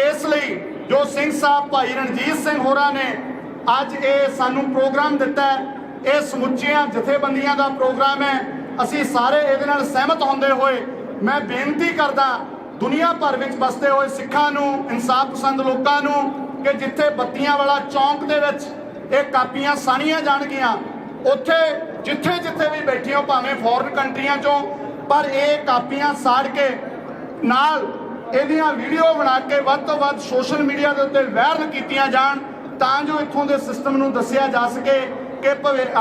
इसलिए जो सिंह साहब भाई रणजीत सिंह होरां ने अज ये सानू प्रोग्राम दिता है, ये समुचियां जथेबंदियां का प्रोग्राम है। ਅਸੀਂ ਸਾਰੇ ਇਹਦੇ ਨਾਲ ਸਹਿਮਤ ਹੁੰਦੇ ਹੋਏ ਮੈਂ ਬੇਨਤੀ ਕਰਦਾ ਦੁਨੀਆ ਭਰ ਵਿੱਚ ਵਸਦੇ ਹੋਏ ਸਿੱਖਾਂ ਨੂੰ, ਇਨਸਾਫ ਪਸੰਦ ਲੋਕਾਂ ਨੂੰ ਕਿ ਜਿੱਥੇ ਬੱਤੀਆਂ ਵਾਲਾ ਚੌਂਕ ਦੇ ਵਿੱਚ ਇਹ ਕਾਪੀਆਂ ਸਾੜੀਆਂ ਜਾਣਗੀਆਂ, ਉੱਥੇ ਜਿੱਥੇ ਜਿੱਥੇ ਵੀ ਬੈਠੇ ਹੋ ਭਾਵੇਂ ਫੋਰਨ ਕੰਟਰੀਆਂ 'ਚੋਂ, ਪਰ ਇਹ ਕਾਪੀਆਂ ਸਾੜ ਕੇ ਨਾਲ ਇਹਦੀਆਂ ਵੀਡੀਓ ਬਣਾ ਕੇ ਵੱਧ ਤੋਂ ਵੱਧ ਸੋਸ਼ਲ ਮੀਡੀਆ ਦੇ ਉੱਤੇ ਵਾਇਰਲ ਕੀਤੀਆਂ ਜਾਣ ਤਾਂ ਜੋ ਇੱਥੋਂ ਦੇ ਸਿਸਟਮ ਨੂੰ ਦੱਸਿਆ ਜਾ ਸਕੇ ਕਿ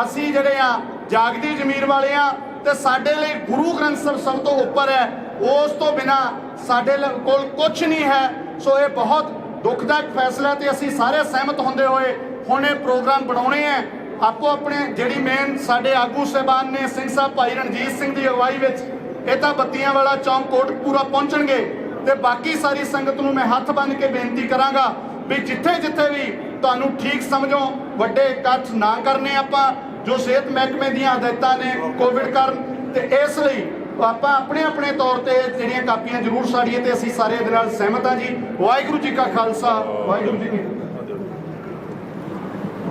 ਅਸੀਂ ਜਿਹੜੇ ਆ ਜਾਗਦੀ ਜ਼ਮੀਰ ਵਾਲੇ ਆ ਤੇ ਸਾਡੇ ਲਈ ਗੁਰੂ ਗ੍ਰੰਥ ਸਾਹਿਬ ਸਭ ਤੋਂ ਉੱਪਰ ਹੈ, ਉਸ ਤੋਂ ਬਿਨਾ ਸਾਡੇ ਕੋਲ ਕੁਝ ਨਹੀਂ ਹੈ। ਸੋ ਇਹ ਬਹੁਤ ਦੁਖਦਾਇਕ ਫੈਸਲਾ ਤੇ ਅਸੀਂ ਸਾਰੇ ਸਹਿਮਤ ਹੁੰਦੇ ਹੋਏ ਹੁਣ ਇਹ ਪ੍ਰੋਗਰਾਮ ਬਣਾਉਣੇ ਆ ਆਪੋ ਆਪਣੇ ਜਿਹੜੀ ਮੇਨ ਸਾਡੇ ਆਗੂ ਸਾਹਿਬਾਨ ਨੇ ਸਿੰਘ ਸਾਹਿਬ ਭਾਈ ਰਣਜੀਤ ਸਿੰਘ ਦੀ ਅਗਵਾਈ ਵਿੱਚ ਇਹ ਤਾਂ ਬੱਤੀਆਂ ਵਾਲਾ ਚੌਂਕ ਕੋਟਕਪੂਰਾ ਪਹੁੰਚਣਗੇ ਤੇ ਬਾਕੀ ਸਾਰੀ ਸੰਗਤ ਨੂੰ ਮੈਂ ਹੱਥ ਬੰਨ੍ਹ ਕੇ ਬੇਨਤੀ ਕਰਾਂਗਾ ਵੀ ਜਿੱਥੇ ਜਿੱਥੇ ਵੀ ਤੁਹਾਨੂੰ ਠੀਕ ਸਮਝੋ ਵੱਡੇ ਇਕੱਠ ਨਾ ਕਰਨੇ ਆਪਾਂ ਜੋ ਸਿਹਤ ਮਹਿਕਮੇ ਦੀਆਂ ਹਦਾਇਤਾਂ ਨੇ ਕੋਵਿਡ ਕਾਰਨ ਤੇ ਇਸ ਲਈ ਆਪਾਂ ਆਪਣੇ ਆਪਣੇ ਤੌਰ ਤੇ ਜਿਹੜੀਆਂ ਕਾਪੀਆਂ ਜ਼ਰੂਰ ਸਾੜੀਏ ਤੇ ਅਸੀਂ ਸਾਰੇ ਇਹਦੇ ਨਾਲ ਸਹਿਮਤ ਹਾਂ ਜੀ। ਵਾਹਿਗੁਰੂ ਜੀ ਕਾ ਖਾਲਸਾ ਵਾਹਿਗੁਰੂ ਜੀ ਕੀ ਫਤਿਹ।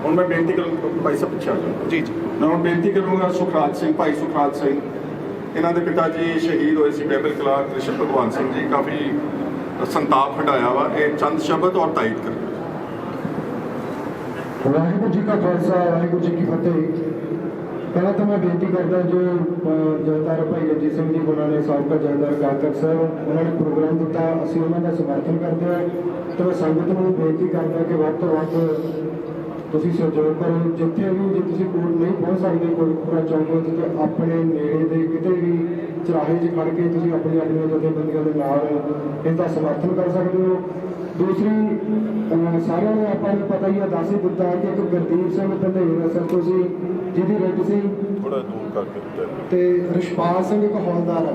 ਹੁਣ ਮੈਂ ਬੇਨਤੀ ਕਰੂੰਗਾ ਭਾਈ ਸਾਹਿਬ ਪਿੱਛੇ ਆ ਜਾਓ ਜੀ ਮੈਂ ਹੁਣ ਬੇਨਤੀ ਕਰੂੰਗਾ ਸੁਖਰਾਜ ਸਿੰਘ, ਭਾਈ ਸੁਖਰਾਜ ਸਿੰਘ, ਇਹਨਾਂ ਦੇ ਪਿਤਾ ਜੀ ਸ਼ਹੀਦ ਹੋਏ ਸੀ ਬੇਬਲ ਕਲਾ ਕ੍ਰਿਸ਼ਨ ਭਗਵਾਨ ਸਿੰਘ ਜੀ, ਕਾਫੀ ਸੰਤਾਪ ਹਟਾਇਆ ਵਾ, ਇਹ ਚੰਦ ਸ਼ਬਦ ਔਰ ਤਾਇਦ ਕਰ। ਵਾਹਿਗੁਰੂ ਜੀ ਕਾ ਖਾਲਸਾ ਵਾਹਿਗੁਰੂ ਜੀ ਕੀ ਫਤਿਹ। ਪਹਿਲਾਂ ਤਾਂ ਮੈਂ ਬੇਨਤੀ ਕਰਦਾ ਜੋ ਜਥੇਦਾਰ ਭਾਈ ਰਣਜੀਤ ਸਿੰਘ ਜੀ ਉਹਨਾਂ ਨੇ ਸਾਬਕਾ ਜਥੇਦਾਰ ਅਕਾਲ ਤਖਤ ਸਾਹਿਬ ਉਹਨਾਂ ਨੇ ਪ੍ਰੋਗਰਾਮ ਦਿੱਤਾ, ਅਸੀਂ ਉਹਨਾਂ ਦਾ ਸਮਰਥਨ ਕਰਦੇ ਹਾਂ ਤੇ ਮੈਂ ਸੰਗਤ ਨੂੰ ਬੇਨਤੀ ਕਰਦਾ ਕਿ ਵੱਧ ਤੋਂ ਵੱਧ ਤੁਸੀਂ ਸਹਿਯੋਗ ਕਰੋ। ਜਿੱਥੇ ਵੀ ਜੇ ਤੁਸੀਂ ਕੋਟ ਨਹੀਂ ਪਹੁੰਚ ਸਕਦੇ ਕੋਟਕਪੂਰਾ ਚੌਂਕ ਵਿੱਚ ਤੇ ਆਪਣੇ ਨੇੜੇ ਦੇ ਕਿਤੇ ਵੀ ਚੁਰਾਹੇ 'ਚ ਖੜ੍ਹ ਕੇ ਤੁਸੀਂ ਆਪਣੀਆਂ ਜਥੇਬੰਦੀਆਂ ਦੇ ਨਾਲ ਇਹਦਾ ਸਮਰਥਨ ਕਰ ਸਕਦੇ ਹੋ। ਦੂਸਰੀ ਸਾਰਿਆਂ ਨੂੰ ਆਪਾਂ ਨੂੰ ਪਤਾ ਹੀ ਆ, ਦੱਸ ਹੀ ਦਿੱਤਾ ਕਿ ਇੱਕ ਗੁਰਦੀਪ ਸਿੰਘ ਧੰਦੇਰ ਅਸਲ ਤੋਂ ਸੀ ਜਿਹਦੀ ਰਿਟ ਸੀ ਥੋੜਾ ਦੂਰ ਕਰਕੇ ਤੇ ਰਿਸ਼ਪਾਲ ਸਿੰਘ ਇੱਕ ਹੌਲਦਾਰ ਹੈ।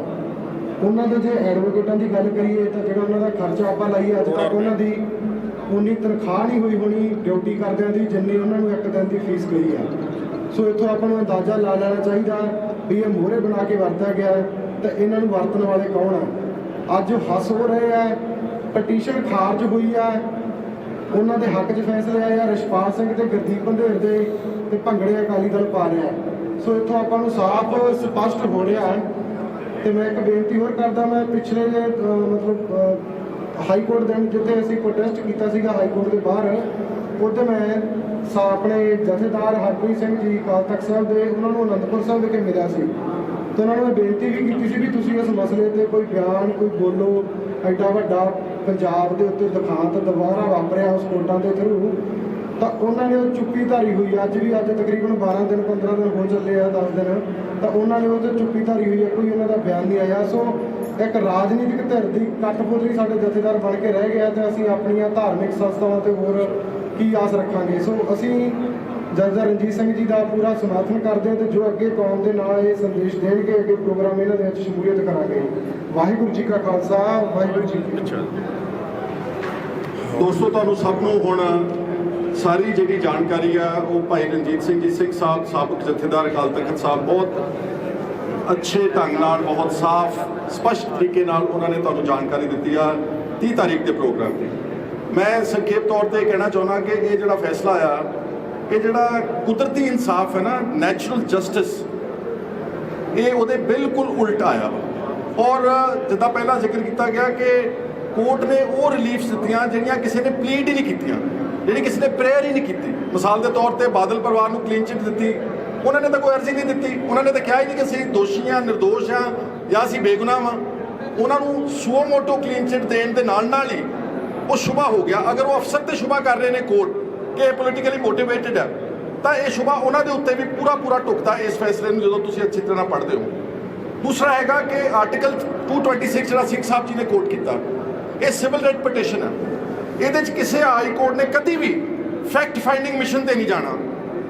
ਉਹਨਾਂ ਦੇ ਜੇ ਐਡਵੋਕੇਟਾਂ ਦੀ ਗੱਲ ਕਰੀਏ ਤਾਂ ਜਿਹੜਾ ਉਹਨਾਂ ਦਾ ਖਰਚਾ ਆਪਾਂ ਲਾਈਏ ਅੱਜ ਤੱਕ ਉਹਨਾਂ ਦੀ ਉਨੀ ਤਨਖਾਹ ਨਹੀਂ ਹੋਈ ਹੋਣੀ ਡਿਊਟੀ ਕਰਦਿਆਂ ਦੀ ਜਿੰਨੀ ਉਹਨਾਂ ਨੂੰ ਇੱਕ ਦਿਨ ਦੀ ਫੀਸ ਗਈ ਆ। ਸੋ ਇੱਥੋਂ ਆਪਾਂ ਨੂੰ ਅੰਦਾਜ਼ਾ ਲਾ ਲੈਣਾ ਚਾਹੀਦਾ ਵੀ ਇਹ ਮੋਹਰੇ ਬਣਾ ਕੇ ਵਰਤਿਆ ਗਿਆ ਤਾਂ ਇਹਨਾਂ ਨੂੰ ਵਰਤਣ ਵਾਲੇ ਕੌਣ ਆ। ਅੱਜ ਹੱਸ ਹੋ ਰਹੇ ਆ, ਪਟੀਸ਼ਨ ਖਾਰਜ ਹੋਈ ਆ, ਉਹਨਾਂ ਦੇ ਹੱਕ 'ਚ ਫੈਸਲੇ ਆਏ ਆ ਰਿਸ਼ਪਾਲ ਸਿੰਘ ਤੇ ਗੁਰਦੀਪ ਧੰਦੇਰ ਦੇ ਤੇ ਭੰਗੜੇ ਅਕਾਲੀ ਦਲ ਪਾ ਰਿਹਾ। ਸੋ ਇੱਥੋਂ ਆਪਾਂ ਨੂੰ ਸਾਫ਼ ਸਪਸ਼ਟ ਹੋ ਰਿਹਾ ਤੇ ਮੈਂ ਇੱਕ ਬੇਨਤੀ ਹੋਰ ਕਰਦਾ, ਮੈਂ ਪਿਛਲੇ ਹਾਈ ਕੋਰਟ ਦੇ ਜਿੱਥੇ ਅਸੀਂ ਪ੍ਰੋਟੈਸਟ ਕੀਤਾ ਸੀਗਾ ਹਾਈ ਕੋਰਟ ਦੇ ਬਾਹਰ, ਉੱਥੇ ਮੈਂ ਆਪਣੇ ਜਥੇਦਾਰ ਹਰਪ੍ਰੀਤ ਸਿੰਘ ਜੀ ਅਕਾਲ ਤਖਤ ਸਾਹਿਬ ਦੇ ਉਹਨਾਂ ਨੂੰ ਅਨੰਦਪੁਰ ਸਾਹਿਬ ਵਿਖੇ ਮਿਲਿਆ ਸੀ ਤੇ ਉਹਨਾਂ ਨੂੰ ਮੈਂ ਬੇਨਤੀ ਵੀ ਕੀਤੀ ਸੀ ਵੀ ਤੁਸੀਂ ਇਸ ਮਸਲੇ ਤੇ ਕੋਈ ਬਿਆਨ ਕੋਈ ਬੋਲੋ। ਐਡਾ ਵੱਡਾ ਪੰਜਾਬ ਦੇ ਉੱਤੇ ਦਿਖਾਂਤ ਦੁਬਾਰਾ ਵਾਪਰਿਆ ਉਸ ਕੋਰਟਾਂ ਦੇ ਥਰੂ ਤਾਂ ਉਹਨਾਂ ਨੇ ਉਹ ਚੁੱਪੀ ਧਾਰੀ ਹੋਈ। ਅੱਜ ਤਕਰੀਬਨ 12 ਦਿਨ 15 ਦਿਨ ਹੋ ਚੱਲੇ ਆ 10 ਦਿਨ ਤਾਂ ਉਹਨਾਂ ਨੇ ਉਹਦੇ ਚੁੱਪੀ ਧਾਰੀ ਹੋਈ ਹੈ, ਕੋਈ ਉਹਨਾਂ ਦਾ ਬਿਆਨ ਨਹੀਂ ਆਇਆ। ਸੋ ਇੱਕ ਰਾਜਨੀਤਿਕ ਧਿਰ ਦੀ ਕਠਪੁਤਲੀ ਸਾਡੇ ਜਥੇਦਾਰ ਬਣ ਕੇ ਰਹਿ ਗਿਆ ਤੇ ਅਸੀਂ ਆਪਣੀਆਂ ਧਾਰਮਿਕ ਸੰਸਥਾਵਾਂ ਤੇ ਹੋਰ ਕੀ ਆਸ ਰੱਖਾਂਗੇ। ਸੋ ਅਸੀਂ ਜਥੇਦਾਰ ਰਣਜੀਤ ਸਿੰਘ ਜੀ ਦਾ ਪੂਰਾ ਸਮਰਥਨ ਕਰਦੇ ਹਾਂ ਤੇ ਜੋ ਅੱਗੇ ਕੌਮ ਦੇ ਨਾਲ ਇਹ ਸੰਦੇਸ਼ ਦੇਣਗੇ ਅੱਗੇ ਪ੍ਰੋਗਰਾਮ ਇਹਨਾਂ ਦੇ ਵਿੱਚ ਸ਼ਮੂਲੀਅਤ ਕਰਾਂਗੇ। ਵਾਹਿਗੁਰੂ ਜੀ ਕਾ ਖਾਲਸਾ ਵਾਹਿਗੁਰੂ ਜੀ ਕੀ ਫਤਿਹ। ਦੋਸਤੋ ਤੁਹਾਨੂੰ ਸਭ ਨੂੰ ਹੁਣ ਸਾਰੀ ਜਿਹੜੀ ਜਾਣਕਾਰੀ ਆ ਉਹ ਭਾਈ ਰਣਜੀਤ ਸਿੰਘ ਜੀ ਸਿੰਘ ਸਾਹਿਬ ਸਾਬਕ ਜਥੇਦਾਰ ਅਕਾਲ ਤਖਤ ਸਾਹਿਬ ਬਹੁਤ ਅੱਛੇ ਢੰਗ ਨਾਲ ਬਹੁਤ ਸਾਫ਼ ਸਪਸ਼ਟ ਤਰੀਕੇ ਨਾਲ ਉਹਨਾਂ ਨੇ ਤੁਹਾਨੂੰ ਜਾਣਕਾਰੀ ਦਿੱਤੀ ਆ 30 ਤਾਰੀਖ ਦੇ ਪ੍ਰੋਗਰਾਮ ਦੀ। ਮੈਂ ਸੰਖੇਪ ਤੌਰ ਤੇ ਕਹਿਣਾ ਚਾਹੁੰਦਾ ਕਿ ਇਹ ਜਿਹੜਾ ਫੈਸਲਾ ਆ ਇਹ ਜਿਹੜਾ ਕੁਦਰਤੀ ਇਨਸਾਫ ਹੈ ਨਾ, ਨੈਚੁਰਲ ਜਸਟਿਸ, ਇਹ ਉਹਦੇ ਬਿਲਕੁਲ ਉਲਟ ਆਇਆ ਔਰ ਜਿੱਦਾਂ ਪਹਿਲਾਂ ਜ਼ਿਕਰ ਕੀਤਾ ਗਿਆ ਕਿ ਕੋਰਟ ਨੇ ਉਹ ਰਿਲੀਫਸ ਦਿੱਤੀਆਂ ਜਿਹੜੀਆਂ ਕਿਸੇ ਨੇ ਪਲੀਡ ਹੀ ਨਹੀਂ ਕੀਤੀਆਂ, ਜਿਹੜੀ ਕਿਸੇ ਨੇ ਪ੍ਰੇਅਰ ਹੀ ਨਹੀਂ ਕੀਤੀ। ਮਿਸਾਲ ਦੇ ਤੌਰ ਤੇ ਬਾਦਲ ਪਰਿਵਾਰ ਨੂੰ ਕਲੀਨ ਚਿੱਟ ਦਿੱਤੀ, ਉਹਨਾਂ ਨੇ ਤਾਂ ਕੋਈ ਅਰਜ਼ੀ ਨਹੀਂ ਦਿੱਤੀ, ਉਹਨਾਂ ਨੇ ਤਾਂ ਕਿਹਾ ਹੀ ਨਹੀਂ ਕਿ ਅਸੀਂ ਦੋਸ਼ੀ ਹਾਂ, ਨਿਰਦੋਸ਼ ਹਾਂ ਜਾਂ ਅਸੀਂ ਬੇਗੁਨਾਹ ਹਾਂ। ਉਹਨਾਂ ਨੂੰ ਸੁਓ ਮੋਟੋ ਕਲੀਨ ਚਿੱਟ ਦੇਣ ਦੇ ਨਾਲ ਨਾਲ ਹੀ ਉਹ ਸ਼ੁਬਾ ਹੋ ਗਿਆ। ਅਗਰ ਉਹ ਅਫਸਰ ਤੇ ਸ਼ੁਬਾ ਕਰ ਰਹੇ ਨੇ ਕੋਰਟ ਕਿ ਇਹ ਪੋਲੀਟੀਕਲੀ ਮੋਟੀਵੇਟਡ ਹੈ ਤਾਂ ਇਹ ਸ਼ੁਬਾ ਉਹਨਾਂ ਦੇ ਉੱਤੇ ਵੀ ਪੂਰਾ ਢੁਕਦਾ ਇਸ ਫੈਸਲੇ ਨੂੰ ਜਦੋਂ ਤੁਸੀਂ ਅੱਛੀ ਤਰ੍ਹਾਂ ਪੜ੍ਹਦੇ ਹੋ। ਦੂਸਰਾ ਹੈਗਾ ਕਿ ਆਰਟੀਕਲ 226 ਜਿਹੜਾ ਸਿੰਘ ਸਾਹਿਬ ਜੀ ਨੇ ਕੋਟ ਕੀਤਾ, ਇਹ ਸਿਵਲ ਰਾਈਟ ਪਟੀਸ਼ਨ ਹੈ। ਇਹਦੇ 'ਚ ਕਿਸੇ ਹਾਈ ਕੋਰਟ ਨੇ ਕਦੀ ਵੀ ਫੈਕਟ ਫਾਈਂਡਿੰਗ ਮਿਸ਼ਨ ਤੇ ਨਹੀਂ ਜਾਣਾ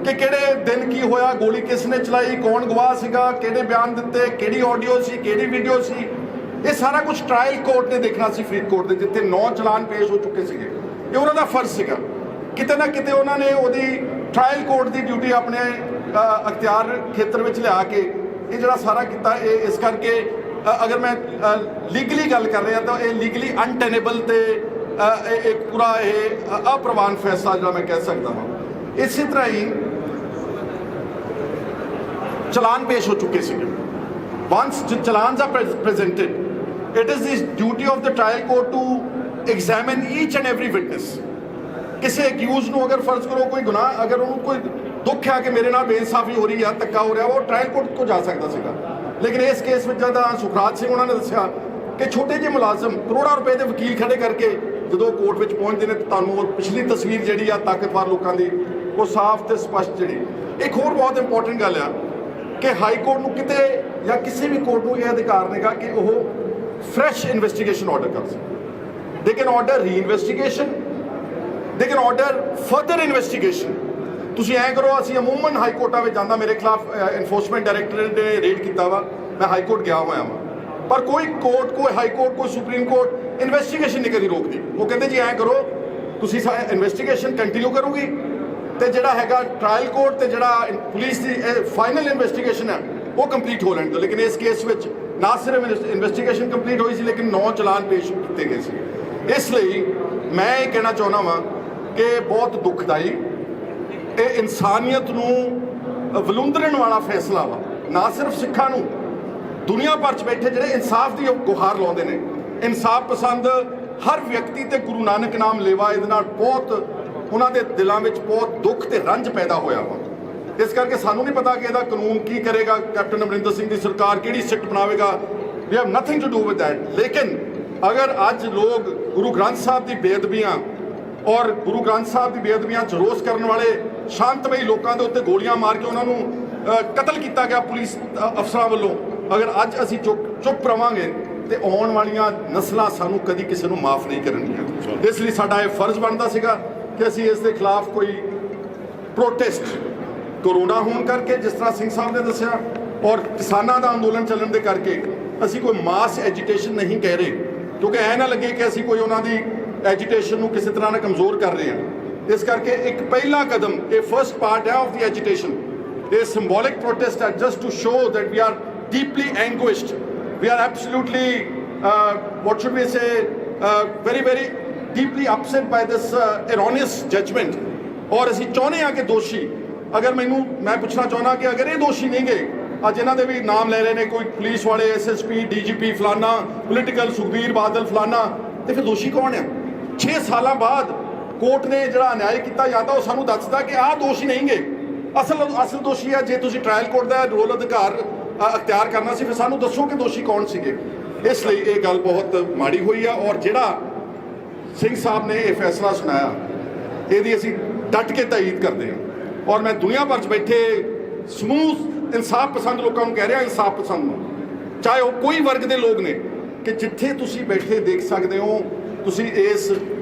ਕਿ ਕਿਹੜੇ ਦਿਨ ਕੀ ਹੋਇਆ, ਗੋਲੀ ਕਿਸ ਨੇ ਚਲਾਈ, ਕੌਣ ਗਵਾਹ ਸੀਗਾ, ਕਿਹੜੇ ਬਿਆਨ ਦਿੱਤੇ, ਕਿਹੜੀ ਆਡੀਓ ਸੀ, ਕਿਹੜੀ ਵੀਡੀਓ ਸੀ, ਇਹ ਸਾਰਾ ਕੁਝ ਟ੍ਰਾਇਲ ਕੋਰਟ ਨੇ ਦੇਖਣਾ ਸੀ। ਫਰੀਦਕੋਟ ਦੇ ਜਿੱਥੇ 9 ਚਲਾਨ ਪੇਸ਼ ਹੋ ਚੁੱਕੇ ਸੀਗੇ, ਇਹ ਉਹਨਾਂ ਦਾ ਫਰਜ਼ ਸੀਗਾ। ਕਿਤੇ ਨਾ ਕਿਤੇ ਉਹਨਾਂ ਨੇ ਉਹਦੀ ਟ੍ਰਾਇਲ ਕੋਰਟ ਦੀ ਡਿਊਟੀ ਆਪਣੇ ਅਖਤਿਆਰ ਖੇਤਰ ਵਿੱਚ ਲਿਆ ਕੇ ਇਹ ਜਿਹੜਾ ਸਾਰਾ ਕੀਤਾ। ਇਹ ਇਸ ਕਰਕੇ ਅਗਰ ਮੈਂ ਲੀਗਲੀ ਗੱਲ ਕਰ ਰਿਹਾ ਤਾਂ ਇਹ ਲੀਗਲੀ ਅਨਟੈਨੇਬਲ ਤੇ ਇੱਕ ਪੂਰਾ ਇਹ ਅਪ੍ਰਵਾਨ ਫੈਸਲਾ ਜਿਹੜਾ ਮੈਂ ਕਹਿ ਸਕਦਾ ਹਾਂ। ਇਸੇ ਤਰ੍ਹਾਂ ਹੀ ਚਲਾਨ ਪੇਸ਼ ਹੋ ਚੁੱਕੇ ਸੀਗੇ once the challans are presented, it is the duty of the trial court to examine each and every witness. ਕਿਸੇ ਅਕਿਊਜ਼ ਨੂੰ ਅਗਰ ਫਰਜ਼ ਕਰੋ ਕੋਈ ਗੁਨਾਹ, ਅਗਰ ਉਹਨੂੰ ਕੋਈ ਦੁੱਖ ਹੈ ਕਿ ਮੇਰੇ ਨਾਲ ਬੇਇਨਸਾਫੀ ਹੋ ਰਹੀ ਹੈ, ਧੱਕਾ ਹੋ ਰਿਹਾ, ਉਹ ਟ੍ਰਾਇਲ ਕੋਰਟ ਕੋ ਜਾ ਸਕਦਾ ਸੀਗਾ। ਲੇਕਿਨ ਇਸ ਕੇਸ ਵਿੱਚ ਜਦੋਂ ਸੁਖਰਾਜ ਸਿੰਘ ਉਹਨਾਂ ਨੇ ਦੱਸਿਆ ਕਿ ਛੋਟੇ ਜਿਹੇ ਮੁਲਾਜ਼ਮ ਕਰੋੜਾਂ ਰੁਪਏ ਦੇ ਵਕੀਲ ਖੜੇ ਕਰਕੇ ਜਦੋਂ ਕੋਰਟ ਵਿੱਚ ਪਹੁੰਚਦੇ ਨੇ, ਤੁਹਾਨੂੰ ਉਹ ਪਿਛਲੀ ਤਸਵੀਰ ਜਿਹੜੀ ਆ ਤਾਕਤਵਰ ਲੋਕਾਂ ਦੀ ਉਹ ਸਾਫ਼ ਤੇ ਸਪਸ਼ਟ ਜਿਹੜੀ। ਇੱਕ ਹੋਰ ਬਹੁਤ ਇੰਪੋਰਟੈਂਟ ਗੱਲ ਆ ਕਿ ਹਾਈ ਕੋਰਟ ਨੂੰ ਕਿਤੇ ਜਾਂ ਕਿਸੇ ਵੀ ਕੋਰਟ ਨੂੰ ਇਹ ਅਧਿਕਾਰ ਨਹੀਂਗਾ ਕਿ ਉਹ ਫਰੈਸ਼ ਇਨਵੈਸਟੀਗੇਸ਼ਨ ਆਰਡਰ ਕਰ ਸਕਦਾ। ਦੇ ਕੈਨ ਆਰਡਰ ਰੀ investigation, they can order further investigation. ਤੁਸੀਂ ਐਂ ਕਰੋ, ਅਸੀਂ ਅਮੂਮਨ ਹਾਈ ਕੋਰਟਾਂ ਵਿੱਚ ਜਾਂਦਾ, ਮੇਰੇ ਖਿਲਾਫ ਐਨਫੋਰਸਮੈਂਟ ਡਾਇਰੈਕਟੋਰੇਟ ਨੇ ਰੇਡ ਕੀਤਾ ਵਾ, ਮੈਂ ਹਾਈ ਕੋਰਟ ਗਿਆ ਹੋਇਆ ਵਾਂ, ਪਰ ਕੋਈ ਕੋਰਟ, ਕੋਈ ਹਾਈ ਕੋਰਟ, ਕੋਈ ਸੁਪਰੀਮ ਕੋਰਟ ਇਨਵੈਸਟੀਗੇਸ਼ਨ ਨਹੀਂ ਕਦੀ ਰੋਕਦੀ। ਉਹ ਕਹਿੰਦੇ ਜੀ ਐਂ ਕਰੋ, ਤੁਸੀਂ ਇਨਵੈਸਟੀਗੇਸ਼ਨ ਕੰਟੀਨਿਊ ਕਰੋਗੀ ਤੇ ਜਿਹੜਾ ਹੈਗਾ ਟ੍ਰਾਇਲ ਕੋਰਟ ਤੇ ਜਿਹੜਾ ਪੁਲਿਸ ਦੀ ਫਾਈਨਲ ਇਨਵੈਸਟੀਗੇਸ਼ਨ ਹੈ ਉਹ ਕੰਪਲੀਟ ਹੋ ਲੈਣ ਦਿਓ। ਲੇਕਿਨ ਇਸ ਕੇਸ ਵਿੱਚ ਨਾ ਸਿਰਫ ਇਨਵੈਸਟੀਗੇਸ਼ਨ ਕੰਪਲੀਟ ਹੋਈ ਸੀ, ਲੇਕਿਨ 9 ਚਲਾਨ ਪੇਸ਼ ਕੀਤੇ ਗਏ ਸੀ। ਇਸ ਲਈ ਮੈਂ ਇਹ ਕਹਿਣਾ ਚਾਹੁੰਦਾ ਵਾਂ ਕਿ ਬਹੁਤ ਦੁਖਦਾਈ, ਇਹ ਇਨਸਾਨੀਅਤ ਨੂੰ ਵਲੂੰਦਰਨ ਵਾਲਾ ਫੈਸਲਾ ਵਾ। ਨਾ ਸਿਰਫ ਸਿੱਖਾਂ ਨੂੰ, ਦੁਨੀਆ ਭਰ 'ਚ ਬੈਠੇ ਜਿਹੜੇ ਇਨਸਾਫ ਦੀ ਗੁਹਾਰ ਲਾਉਂਦੇ ਨੇ, ਇਨਸਾਫ ਪਸੰਦ ਹਰ ਵਿਅਕਤੀ ਤੇ ਗੁਰੂ ਨਾਨਕ ਨਾਮ ਲੇਵਾ, ਇਹਦੇ ਨਾਲ ਬਹੁਤ ਉਹਨਾਂ ਦੇ ਦਿਲਾਂ ਵਿੱਚ ਬਹੁਤ ਦੁੱਖ ਤੇ ਰੰਜ ਪੈਦਾ ਹੋਇਆ ਵਾ। ਇਸ ਕਰਕੇ ਸਾਨੂੰ ਨਹੀਂ ਪਤਾ ਕਿ ਇਹਦਾ ਕਾਨੂੰਨ ਕੀ ਕਰੇਗਾ, ਕੈਪਟਨ ਅਮਰਿੰਦਰ ਸਿੰਘ ਦੀ ਸਰਕਾਰ ਕਿਹੜੀ ਸਿੱਟ ਬਣਾਵੇਗਾ, we have nothing to do with that. ਲੇਕਿਨ ਅਗਰ ਅੱਜ ਲੋਕ ਗੁਰੂ ਗ੍ਰੰਥ ਸਾਹਿਬ ਦੀ ਬੇਅਦਬੀਆਂ ਔਰ ਗੁਰੂ ਗ੍ਰੰਥ ਸਾਹਿਬ ਦੀ ਬੇਅਦਬੀਆਂ 'ਚ ਰੋਸ ਕਰਨ ਵਾਲੇ ਸ਼ਾਂਤਮਈ ਲੋਕਾਂ ਦੇ ਉੱਤੇ ਗੋਲੀਆਂ ਮਾਰ ਕੇ ਉਹਨਾਂ ਨੂੰ ਕਤਲ ਕੀਤਾ ਗਿਆ ਪੁਲਿਸ ਅਫਸਰਾਂ ਵੱਲੋਂ, ਅਗਰ ਅੱਜ ਅਸੀਂ ਚੁੱਪ ਰਵਾਂਗੇ ਤੇ ਆਉਣ ਵਾਲੀਆਂ ਨਸਲਾਂ ਸਾਨੂੰ ਕਦੀ ਕਿਸੇ ਨੂੰ ਮਾਫ ਨਹੀਂ ਕਰਨਗੀਆਂ। ਇਸ ਲਈ ਸਾਡਾ ਇਹ ਫਰਜ਼ ਬਣਦਾ ਸੀਗਾ ਕਿ ਅਸੀਂ ਇਸ ਦੇ ਖਿਲਾਫ ਕੋਈ ਪ੍ਰੋਟੈਸਟ, ਕਰੋਨਾ ਹੋਣ ਕਰਕੇ ਜਿਸ ਤਰ੍ਹਾਂ ਸਿੰਘ ਸਾਹਿਬ ਨੇ ਦੱਸਿਆ, ਔਰ ਕਿਸਾਨਾਂ ਦਾ ਅੰਦੋਲਨ ਚੱਲਣ ਦੇ ਕਰਕੇ ਅਸੀਂ ਕੋਈ ਮਾਸ ਐਜੀਟੇਸ਼ਨ ਨਹੀਂ ਕਹਿ ਰਹੇ, ਕਿਉਂਕਿ ਐ ਨਾ ਲੱਗੇ ਕਿ ਅਸੀਂ ਕੋਈ ਉਹਨਾਂ ਦੀ ਐਜੀਟੇਸ਼ਨ ਨੂੰ ਕਿਸੇ ਤਰ੍ਹਾਂ ਨਾਲ ਕਮਜ਼ੋਰ ਕਰ ਰਹੇ ਹਾਂ। ਇਸ ਕਰਕੇ ਇੱਕ ਪਹਿਲਾ ਕਦਮ, ਇਹ ਫਰਸਟ ਪਾਰਟ ਹੈ ਆਫ ਦੀ ਐਜੀਟੇਸ਼ਨ, ਇਹ ਸਿੰਬੋਲਿਕ ਪ੍ਰੋਟੈਸਟ ਹੈ just to show that we are deeply anguished, we are absolutely what should we say, very deeply upset by this erroneous judgment। ਔਰ ਅਸੀਂ ਚਾਹੁੰਦੇ ਹਾਂ ਕਿ ਦੋਸ਼ੀ, ਅਗਰ ਮੈਂ ਪੁੱਛਣਾ ਚਾਹੁੰਦਾ ਕਿ ਅਗਰ ਇਹ ਦੋਸ਼ੀ ਨਹੀਂ ਗਏ, ਅੱਜ ਇਹਨਾਂ ਦੇ ਵੀ ਨਾਮ ਲੈ ਰਹੇ ਨੇ ਕੋਈ ਪੁਲਿਸ ਵਾਲੇ, SSP, DGP ਫਲਾਨਾ, ਪੋਲੀਟੀਕਲ ਸੁਖਬੀਰ ਬਾਦਲ ਫਲਾਨਾ, ਤੇ ਫਿਰ ਦੋਸ਼ੀ ਕੌਣ ਹੈ? 6 ਸਾਲਾਂ ਬਾਅਦ ਕੋਰਟ ਨੇ ਜਿਹੜਾ ਅਨਿਆਏ ਕੀਤਾ ਜਾਂਦਾ ਉਹ ਸਾਨੂੰ ਦੱਸਦਾ ਕਿ ਆਹ ਦੋਸ਼ੀ ਨਹੀਂ ਗਏ। ਅਸਲ ਦੋਸ਼ੀ ਹੈ। ਜੇ ਤੁਸੀਂ ਟ੍ਰਾਇਲ ਕੋਰਟ ਦਾ ਰੋਲ ਅਧਿਕਾਰ ਅਖਤਿਆਰ ਕਰਨਾ ਸੀ, ਫਿਰ ਸਾਨੂੰ ਦੱਸੋ ਕਿ ਦੋਸ਼ੀ ਕੌਣ ਸੀਗੇ। ਇਸ ਲਈ ਇਹ ਗੱਲ ਬਹੁਤ ਮਾੜੀ ਹੋਈ ਆ, ਔਰ ਜਿਹੜਾ ਸਿੰਘ ਸਾਹਿਬ ਨੇ ਇਹ ਫੈਸਲਾ ਸੁਣਾਇਆ, ਇਹਦੀ ਅਸੀਂ ਡਟ ਕੇ ਤਾਇਦ ਕਰਦੇ ਹਾਂ। ਔਰ ਮੈਂ ਦੁਨੀਆ ਭਰ 'ਚ ਬੈਠੇ ਸਮੂਹ ਇਨਸਾਫ ਪਸੰਦ ਲੋਕਾਂ ਨੂੰ ਕਹਿ ਰਿਹਾ, ਇਨਸਾਫ ਪਸੰਦ ਨੂੰ, ਚਾਹੇ ਉਹ ਕੋਈ ਵਰਗ ਦੇ ਲੋਕ ਨੇ, ਕਿ ਜਿੱਥੇ ਤੁਸੀਂ ਬੈਠੇ ਦੇਖ ਸਕਦੇ ਹੋ, ਤੁਸੀਂ ਇਸ